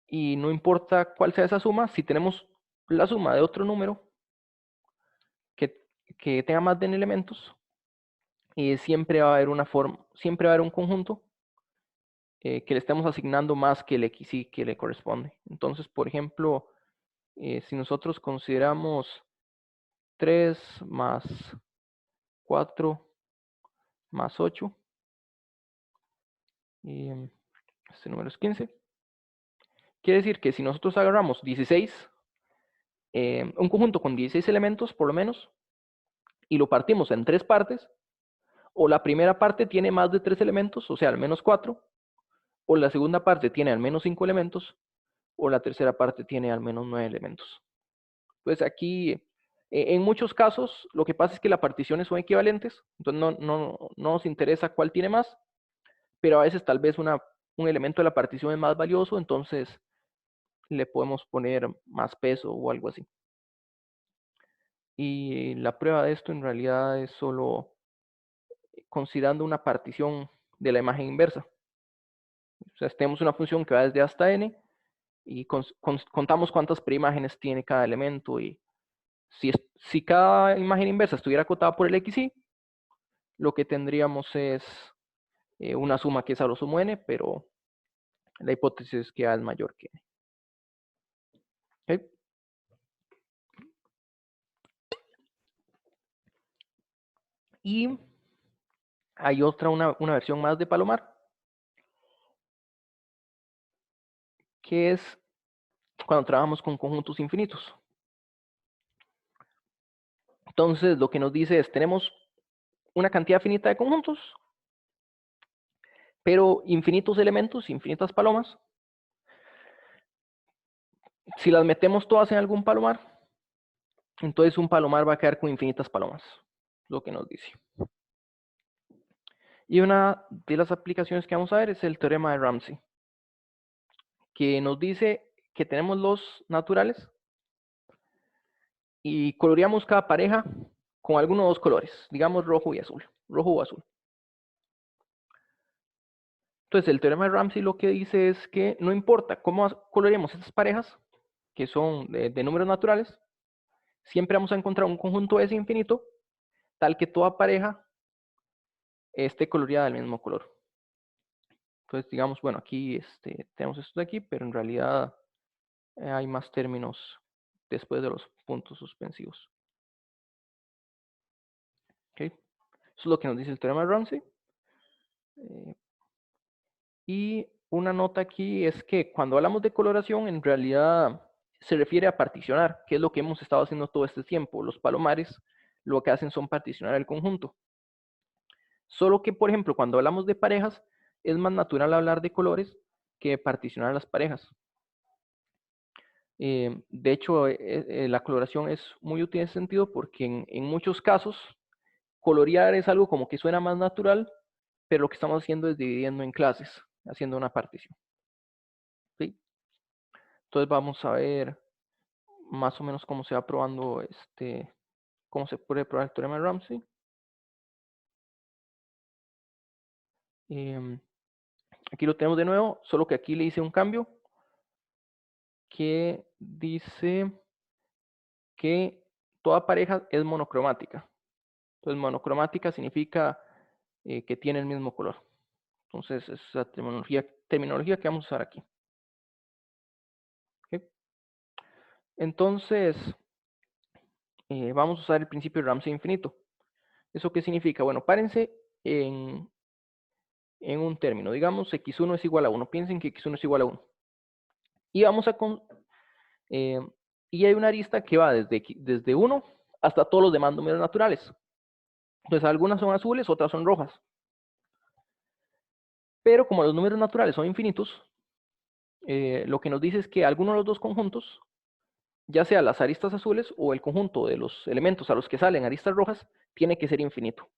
y no importa cuál sea esa suma, si tenemos la suma de otro número que tenga más de n elementos, siempre va a haber una forma, siempre va a haber un conjunto que le estemos asignando más que el xy que le corresponde. Entonces, por ejemplo, si nosotros consideramos 3 más 4 más 8, este número es 15, quiere decir que si nosotros agarramos 16, un conjunto con 16 elementos por lo menos, y lo partimos en 3 partes, o la primera parte tiene más de 3 elementos, o sea, al menos 4, o la segunda parte tiene al menos 5 elementos, o la tercera parte tiene al menos 9 elementos. Pues aquí, en muchos casos, lo que pasa es que las particiones son equivalentes, entonces no nos interesa cuál tiene más, pero a veces tal vez un elemento de la partición es más valioso, entonces le podemos poner más peso o algo así. Y la prueba de esto en realidad es solo considerando una partición de la imagen inversa. O sea, tenemos una función que va desde hasta n y contamos cuántas preimágenes tiene cada elemento, y si cada imagen inversa estuviera acotada por el xy, lo que tendríamos es una suma que es a lo sumo n, pero la hipótesis es que a es mayor que n. ¿Okay? Y hay una versión más de Palomar, que es cuando trabajamos con conjuntos infinitos. Entonces, lo que nos dice es, tenemos una cantidad finita de conjuntos, pero infinitos elementos, infinitas palomas. Si las metemos todas en algún palomar, entonces un palomar va a quedar con infinitas palomas, lo que nos dice. Y una de las aplicaciones que vamos a ver es el teorema de Ramsey, que nos dice que tenemos los naturales y coloreamos cada pareja con alguno de 2 colores, digamos rojo y azul, rojo o azul. Entonces el teorema de Ramsey lo que dice es que no importa cómo coloreemos estas parejas, que son de números naturales, siempre vamos a encontrar un conjunto S infinito, tal que toda pareja esté coloreada del mismo color. Entonces digamos, bueno, aquí tenemos esto de aquí, pero en realidad hay más términos después de los puntos suspensivos. ¿Okay? Eso es lo que nos dice el teorema de Ramsey. Y una nota aquí es que cuando hablamos de coloración, en realidad se refiere a particionar, que es lo que hemos estado haciendo todo este tiempo. Los palomares lo que hacen son particionar el conjunto. Solo que, por ejemplo, cuando hablamos de parejas, es más natural hablar de colores que particionar las parejas. De hecho, la coloración es muy útil en ese sentido porque en muchos casos colorear es algo como que suena más natural, pero lo que estamos haciendo es dividiendo en clases, haciendo una partición. ¿Sí? Entonces vamos a ver más o menos cómo se va probando cómo se puede probar el teorema de Ramsey. Aquí lo tenemos de nuevo, solo que aquí le hice un cambio que dice que toda pareja es monocromática. Entonces, monocromática significa que tiene el mismo color. Entonces, es la terminología que vamos a usar aquí. ¿Okay? Entonces, vamos a usar el principio de Ramsey infinito. ¿Eso qué significa? Bueno, párense en un término. Digamos, x1 es igual a 1. Piensen que x1 es igual a 1. Y vamos a... y hay una arista que va desde 1 hasta todos los demás números naturales. Entonces, algunas son azules, otras son rojas. Pero como los números naturales son infinitos, lo que nos dice es que alguno de los dos conjuntos, ya sea las aristas azules o el conjunto de los elementos a los que salen aristas rojas, tiene que ser infinito.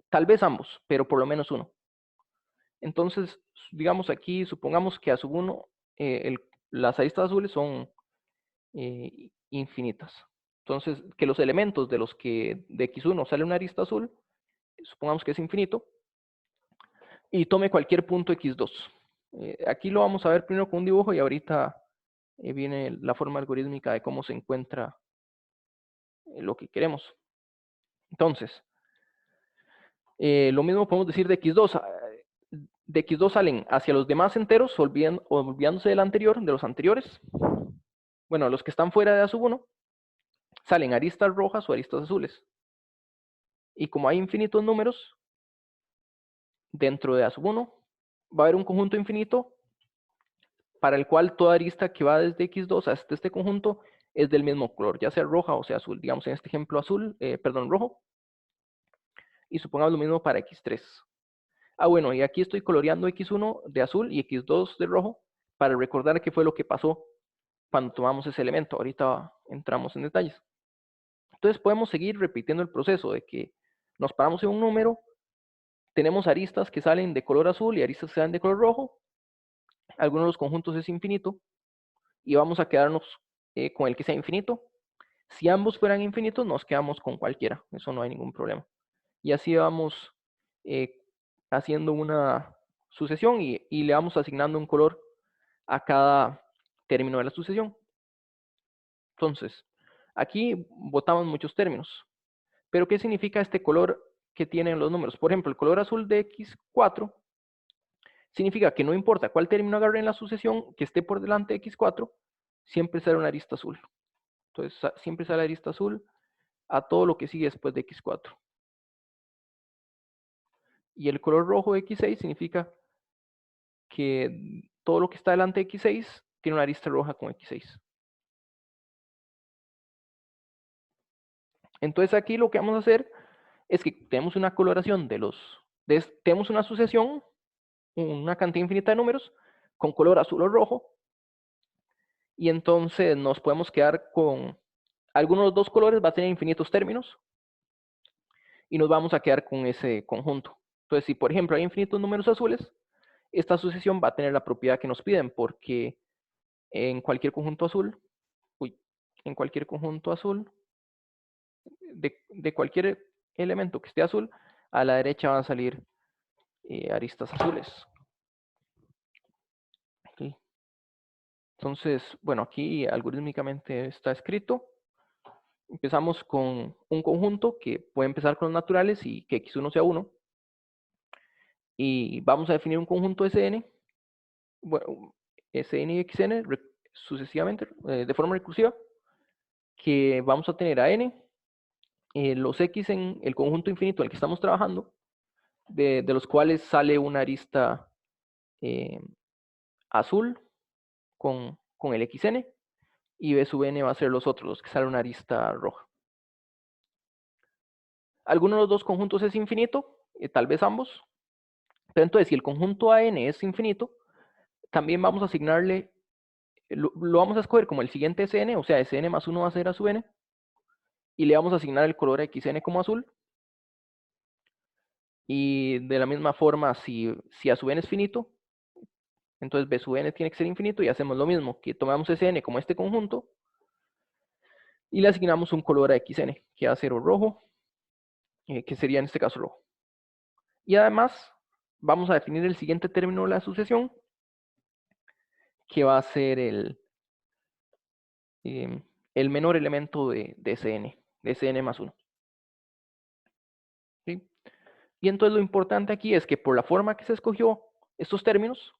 Tal vez ambos, pero por lo menos uno. Entonces, digamos aquí, supongamos que a sub 1 las aristas azules son infinitas. Entonces, que los elementos de los que de x1 sale una arista azul, supongamos que es infinito, y tome cualquier punto x2. Aquí lo vamos a ver primero con un dibujo y ahorita viene la forma algorítmica de cómo se encuentra lo que queremos. Entonces, lo mismo podemos decir de x2. De x2 salen hacia los demás enteros, olvidándose del anterior, de los anteriores. Bueno, los que están fuera de A sub 1, salen aristas rojas o aristas azules. Y como hay infinitos números, dentro de A sub 1 va a haber un conjunto infinito para el cual toda arista que va desde x2 hasta este conjunto es del mismo color, ya sea roja o sea azul. Digamos en este ejemplo azul, rojo. Y supongamos lo mismo para x3. Bueno, y aquí estoy coloreando x1 de azul y x2 de rojo para recordar qué fue lo que pasó cuando tomamos ese elemento. Ahorita entramos en detalles. Entonces podemos seguir repitiendo el proceso de que nos paramos en un número, tenemos aristas que salen de color azul y aristas que salen de color rojo. Algunos de los conjuntos es infinito y vamos a quedarnos con el que sea infinito. Si ambos fueran infinitos, nos quedamos con cualquiera. Eso no hay ningún problema. Y así vamos haciendo una sucesión y le vamos asignando un color a cada término de la sucesión. Entonces, aquí botamos muchos términos. Pero ¿qué significa este color que tienen los números? Por ejemplo, el color azul de x4 significa que no importa cuál término agarre en la sucesión que esté por delante de x4, siempre sale una arista azul. Entonces, siempre sale arista azul a todo lo que sigue después de x4. Y el color rojo de x6 significa que todo lo que está delante de x6 tiene una arista roja con x6. Entonces aquí lo que vamos a hacer es que tenemos una coloración tenemos una sucesión, una cantidad infinita de números con color azul o rojo, y entonces nos podemos quedar con algunos de los dos colores, va a tener infinitos términos, y nos vamos a quedar con ese conjunto. Entonces, si por ejemplo hay infinitos números azules, esta sucesión va a tener la propiedad que nos piden, porque en cualquier conjunto azul, de cualquier elemento que esté azul, a la derecha van a salir aristas azules. Okay. Entonces, bueno, aquí algorítmicamente está escrito. Empezamos con un conjunto que puede empezar con los naturales y que x1 sea 1. Y vamos a definir un conjunto Sn. Bueno, Sn y Xn sucesivamente, de forma recursiva, que vamos a tener a n, los x en el conjunto infinito en el que estamos trabajando, de los cuales sale una arista azul con el xn, y b sub n va a ser los otros, los que sale una arista roja. Alguno de los dos conjuntos es infinito, tal vez ambos. Pero entonces, si el conjunto AN es infinito, también vamos a asignarle, lo vamos a escoger como el siguiente Sn, o sea, Sn más 1 va a ser a sub n, y le vamos a asignar el color xn como azul. Y de la misma forma, si a sub n es finito, entonces b sub n tiene que ser infinito, y hacemos lo mismo, que tomamos Sn como este conjunto, y le asignamos un color a xn, que va a ser rojo, que sería en este caso rojo. Y además, vamos a definir el siguiente término de la sucesión, que va a ser el menor elemento de Sn, de Sn más 1. ¿Sí? Y entonces lo importante aquí es que por la forma que se escogió estos términos,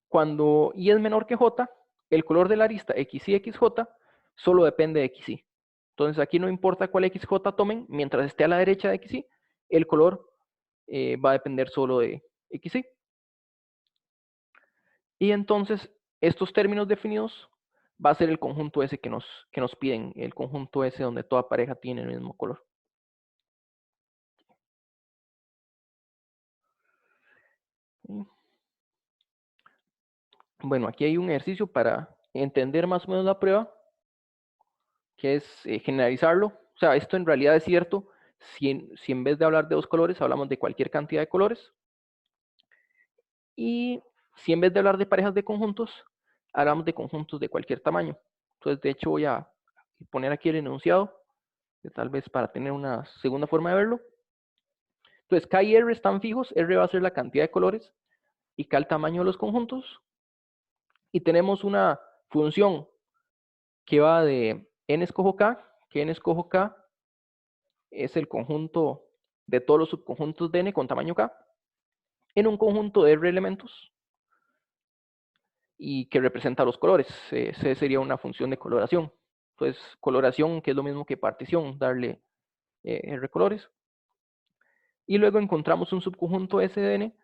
cuando i es menor que j, el color de la arista xy xj solo depende de xy. Entonces aquí no importa cuál xj tomen, mientras esté a la derecha de xy, el color va a depender solo de xy. Y entonces estos términos definidos va a ser el conjunto S que nos piden, el conjunto S donde toda pareja tiene el mismo color. Bueno, aquí hay un ejercicio para entender más o menos la prueba, que es generalizarlo. O sea, esto en realidad es cierto si en vez de hablar de dos colores, hablamos de cualquier cantidad de colores. Y si en vez de hablar de parejas de conjuntos, hablamos de conjuntos de cualquier tamaño. Entonces, de hecho, voy a poner aquí el enunciado, tal vez para tener una segunda forma de verlo. Entonces, K y R están fijos, R va a ser la cantidad de colores y K el tamaño de los conjuntos. Y tenemos una función que va de n escojo K, que n escojo K es el conjunto de todos los subconjuntos de n con tamaño K, en un conjunto de R elementos, y que representa los colores. C sería una función de coloración. Entonces, coloración, que es lo mismo que partición, darle R colores. Y luego encontramos un subconjunto S de n,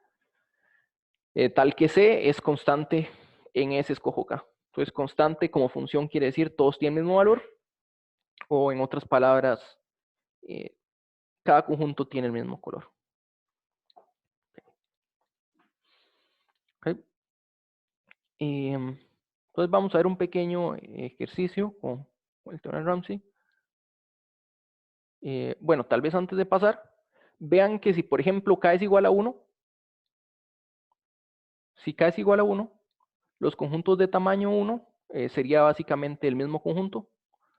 tal que C es constante en S escojo K. Entonces, constante como función quiere decir todos tienen el mismo valor, o en otras palabras, cada conjunto tiene el mismo color. ¿Okay? Entonces vamos a ver un pequeño ejercicio con el teorema de Ramsey. Bueno, tal vez antes de pasar, vean que si por ejemplo K es igual a 1, si K es igual a 1, los conjuntos de tamaño 1 sería básicamente el mismo conjunto.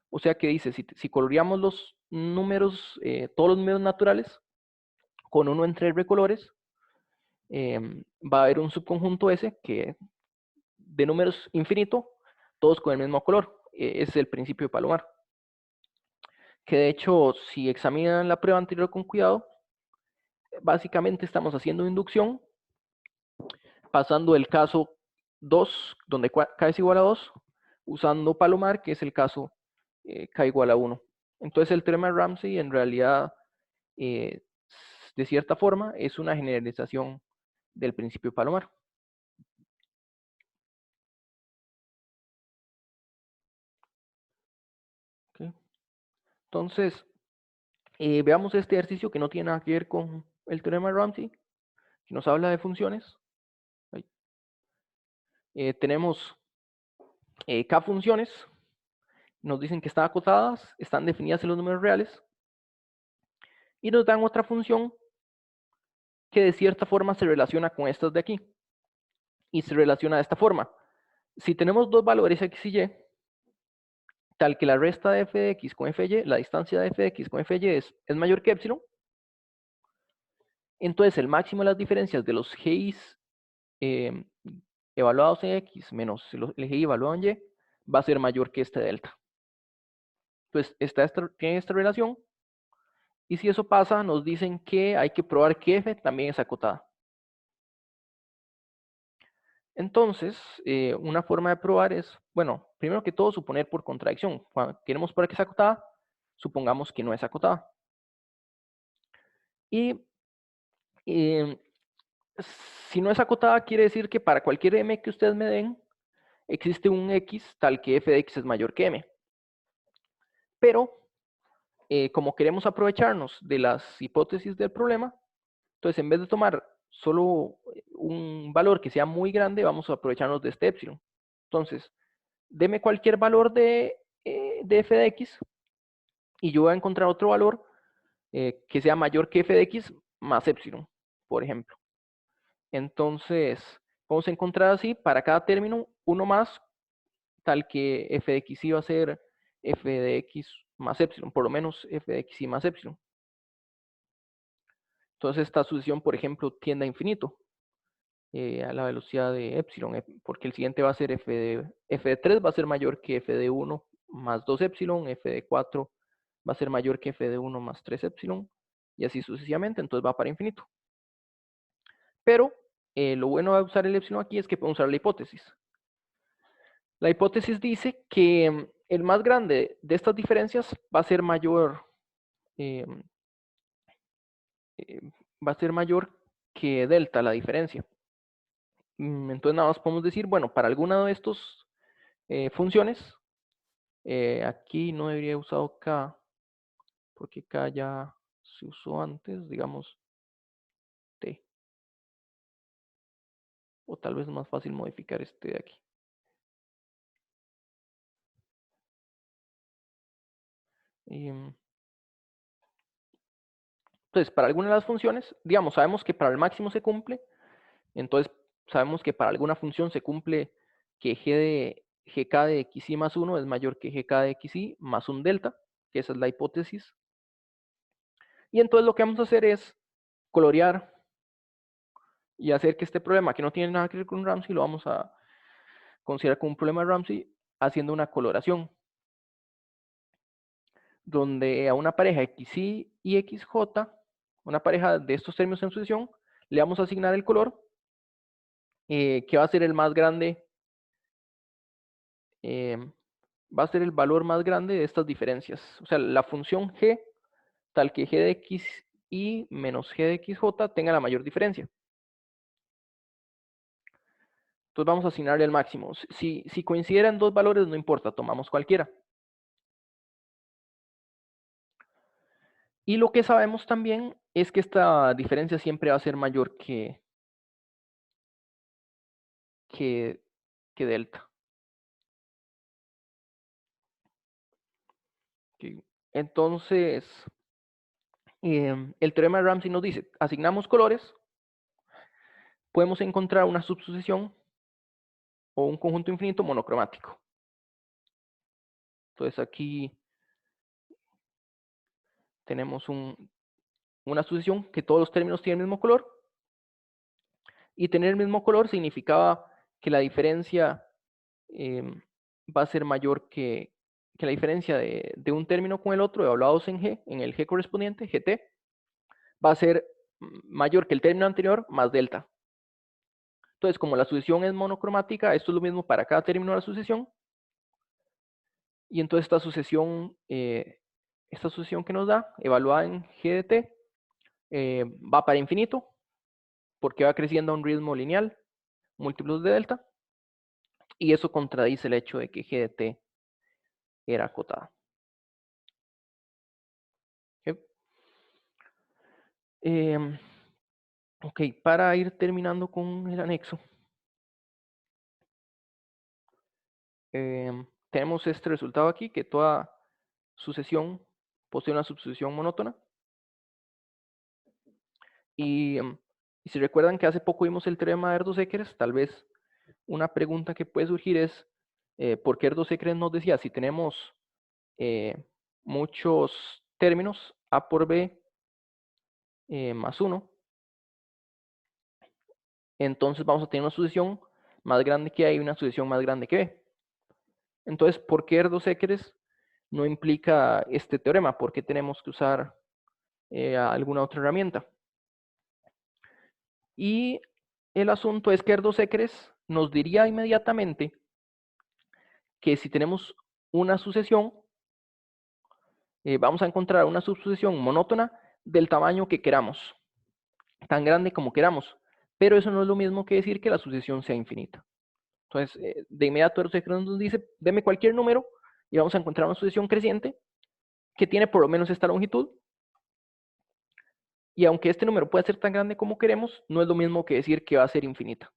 O sea que dice, si coloreamos los números, todos los números naturales, con 1 entre R colores, va a haber un subconjunto S que de números infinito, todos con el mismo color. Es el principio de Palomar. Que de hecho, si examinan la prueba anterior con cuidado, básicamente estamos haciendo inducción, pasando el caso 2, donde K es igual a 2, usando Palomar, que es el caso K igual a 1. Entonces el teorema de Ramsey en realidad, de cierta forma, es una generalización del principio de Palomar. Okay. Entonces, veamos este ejercicio que no tiene nada que ver con el teorema de Ramsey, que nos habla de funciones. Tenemos K funciones, nos dicen que están acotadas, están definidas en los números reales, y nos dan otra función que de cierta forma se relaciona con estas de aquí, y se relaciona de esta forma. Si tenemos dos valores x y y, tal que la resta de f de x con f de y, la distancia de f de x con f de y es mayor que epsilon, entonces el máximo de las diferencias de los gi's evaluados en x menos el gi evaluado en y va a ser mayor que este delta. Entonces, tiene esta relación, y si eso pasa, nos dicen que hay que probar que f también es acotada. Entonces, una forma de probar es, bueno, primero que todo, suponer por contradicción. Cuando queremos probar que es acotada, supongamos que no es acotada. Y si no es acotada, quiere decir que para cualquier m que ustedes me den, existe un x tal que f de x es mayor que m. Pero, como queremos aprovecharnos de las hipótesis del problema, entonces en vez de tomar solo un valor que sea muy grande, vamos a aprovecharnos de este epsilon. Entonces, deme cualquier valor de f de x y yo voy a encontrar otro valor que sea mayor que f de x más epsilon, por ejemplo. Entonces, vamos a encontrar así para cada término uno más, tal que f de x y va a ser f de x más epsilon, por lo menos f de x y más epsilon. Entonces, esta sucesión, por ejemplo, tiende a infinito a la velocidad de epsilon, porque el siguiente va a ser f de 3 va a ser mayor que f de 1 más 2 epsilon, f de 4 va a ser mayor que f de 1 más 3 epsilon, y así sucesivamente, entonces va para infinito. Pero lo bueno de usar el epsilon aquí es que podemos usar la hipótesis. La hipótesis dice que el más grande de estas diferencias va a ser mayor, va a ser mayor que delta, la diferencia. Entonces nada más podemos decir, bueno, para alguna de estas funciones, aquí no debería haber usado k, porque k ya se usó antes, digamos t. O tal vez es más fácil modificar este de aquí. Entonces, para alguna de las funciones, digamos, sabemos que para el máximo se cumple, entonces sabemos que para alguna función se cumple que gk de xy más 1 es mayor que gk de xy más un delta, que esa es la hipótesis. Y entonces lo que vamos a hacer es colorear y hacer que este problema, que no tiene nada que ver con Ramsey, lo vamos a considerar como un problema de Ramsey haciendo una coloración, donde a una pareja xy y xj, una pareja de estos términos en sucesión, le vamos a asignar el color que va a ser el más grande, va a ser el valor más grande de estas diferencias. O sea, la función g, tal que g de x y menos g de xj tenga la mayor diferencia. Entonces vamos a asignarle el máximo. Si coincidieran dos valores, no importa, tomamos cualquiera. Y lo que sabemos también es que esta diferencia siempre va a ser mayor que delta. Entonces, el teorema de Ramsey nos dice, asignamos colores, podemos encontrar una subsucesión o un conjunto infinito monocromático. Entonces aquí tenemos una sucesión que todos los términos tienen el mismo color, y tener el mismo color significaba que la diferencia va a ser mayor que la diferencia de un término con el otro, evaluados en G, en el G correspondiente, GT, va a ser mayor que el término anterior más delta. Entonces, como la sucesión es monocromática, esto es lo mismo para cada término de la sucesión. Y entonces esta sucesión que nos da, evaluada en G de T, va para infinito, porque va creciendo a un ritmo lineal, múltiplos de delta. Y eso contradice el hecho de que G de T era acotada. Ok, para ir terminando con el anexo, tenemos este resultado aquí, que toda sucesión posee una subsucesión monótona. Y si recuerdan que hace poco vimos el teorema de Erdos-Ekers, tal vez una pregunta que puede surgir es, ¿por qué Erdos-Ekers nos decía, si tenemos muchos términos, A por B más 1, entonces vamos a tener una sucesión más grande que A y una sucesión más grande que B? Entonces, ¿por qué Erdos-Ekers no implica este teorema? ¿Por qué tenemos que usar alguna otra herramienta? Y el asunto es que Erdos-Ekers nos diría inmediatamente que si tenemos una sucesión, vamos a encontrar una subsucesión monótona del tamaño que queramos, tan grande como queramos, pero eso no es lo mismo que decir que la sucesión sea infinita. Entonces, de inmediato Eros nos dice, deme cualquier número y vamos a encontrar una sucesión creciente que tiene por lo menos esta longitud. Y aunque este número pueda ser tan grande como queremos, no es lo mismo que decir que va a ser infinita.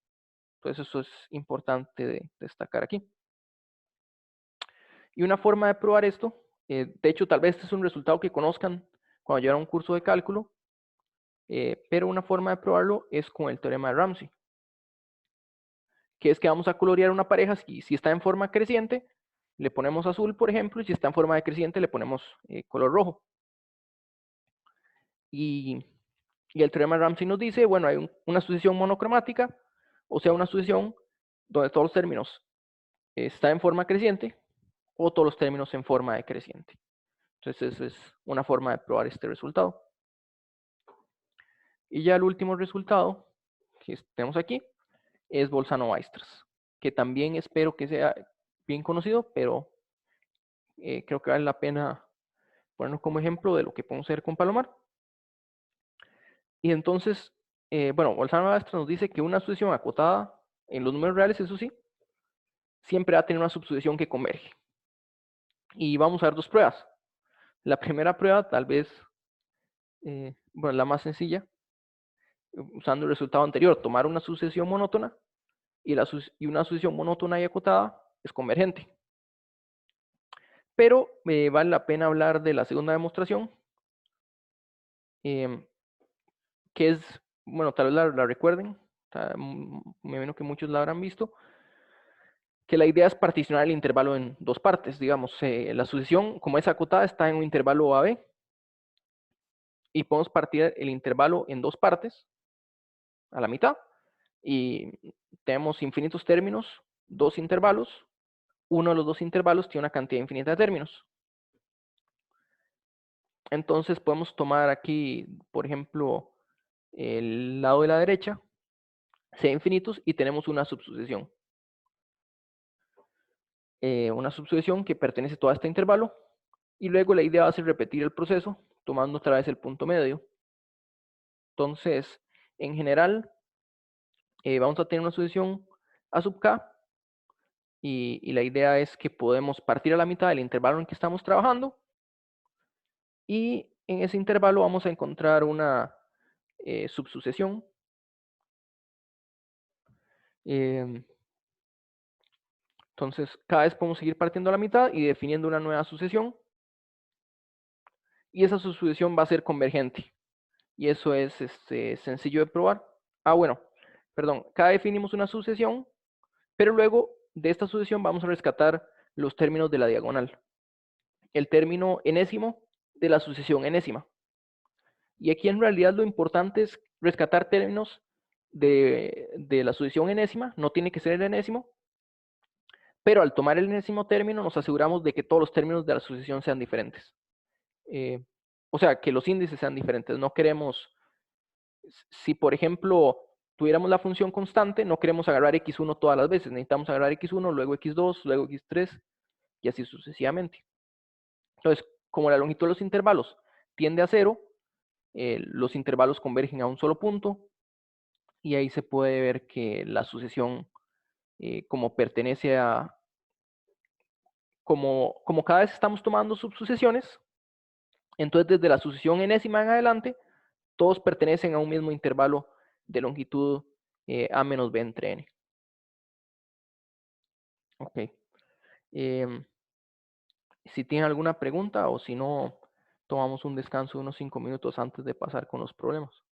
Entonces, eso es importante de destacar aquí. Y una forma de probar esto, de hecho, tal vez este es un resultado que conozcan cuando llevan un curso de cálculo, pero una forma de probarlo es con el teorema de Ramsey, que es que vamos a colorear una pareja, si está en forma creciente, le ponemos azul, por ejemplo, y si está en forma decreciente, le ponemos color rojo. Y el teorema de Ramsey nos dice, bueno, hay una sucesión monocromática, o sea, una sucesión donde todos los términos están en forma creciente, o todos los términos en forma decreciente. Entonces, esa es una forma de probar este resultado. Y ya el último resultado que tenemos aquí es Bolzano-Weierstrass, que también espero que sea bien conocido, pero creo que vale la pena ponernos como ejemplo de lo que podemos hacer con Palomar. Y entonces, bueno, Bolzano-Weierstrass nos dice que una sucesión acotada en los números reales, eso sí, siempre va a tener una subsucesión que converge. Y vamos a ver dos pruebas. La primera prueba, tal vez, bueno, la más sencilla, usando el resultado anterior, tomar una sucesión monótona y una sucesión monótona y acotada es convergente. Pero vale la pena hablar de la segunda demostración, que es, bueno, tal vez la recuerden, me imagino que muchos la habrán visto, que la idea es particionar el intervalo en dos partes. Digamos, la sucesión, como es acotada, está en un intervalo AB, y podemos partir el intervalo en dos partes, a la mitad, y tenemos infinitos términos, dos intervalos, uno de los dos intervalos tiene una cantidad infinita de términos. Entonces podemos tomar aquí, por ejemplo, el lado de la derecha, sea infinitos, y tenemos una subsucesión. Una subsucesión que pertenece a todo este intervalo, y luego la idea va a ser repetir el proceso, tomando otra vez el punto medio. Entonces, en general, vamos a tener una sucesión a sub k, y la idea es que podemos partir a la mitad del intervalo en que estamos trabajando, y en ese intervalo vamos a encontrar una subsucesión. Entonces, cada vez podemos seguir partiendo a la mitad y definiendo una nueva sucesión, y esa subsucesión va a ser convergente, y eso es sencillo de probar. Bueno, perdón, cada vez definimos una sucesión, pero luego de esta sucesión vamos a rescatar los términos de la diagonal, el término enésimo de la sucesión enésima. Y aquí en realidad lo importante es rescatar términos de la sucesión enésima, no tiene que ser el enésimo, pero al tomar el enésimo término nos aseguramos de que todos los términos de la sucesión sean diferentes. O sea, que los índices sean diferentes. No queremos, si por ejemplo tuviéramos la función constante, no queremos agarrar x1 todas las veces. Necesitamos agarrar x1, luego x2, luego x3 y así sucesivamente. Entonces, como la longitud de los intervalos tiende a 0, los intervalos convergen a un solo punto, y ahí se puede ver que la sucesión, como pertenece a, como cada vez estamos tomando subsucesiones, entonces desde la sucesión enésima en adelante, todos pertenecen a un mismo intervalo de longitud a menos b entre n. Ok. Si tienen alguna pregunta, o si no, tomamos un descanso de unos 5 minutos antes de pasar con los problemas.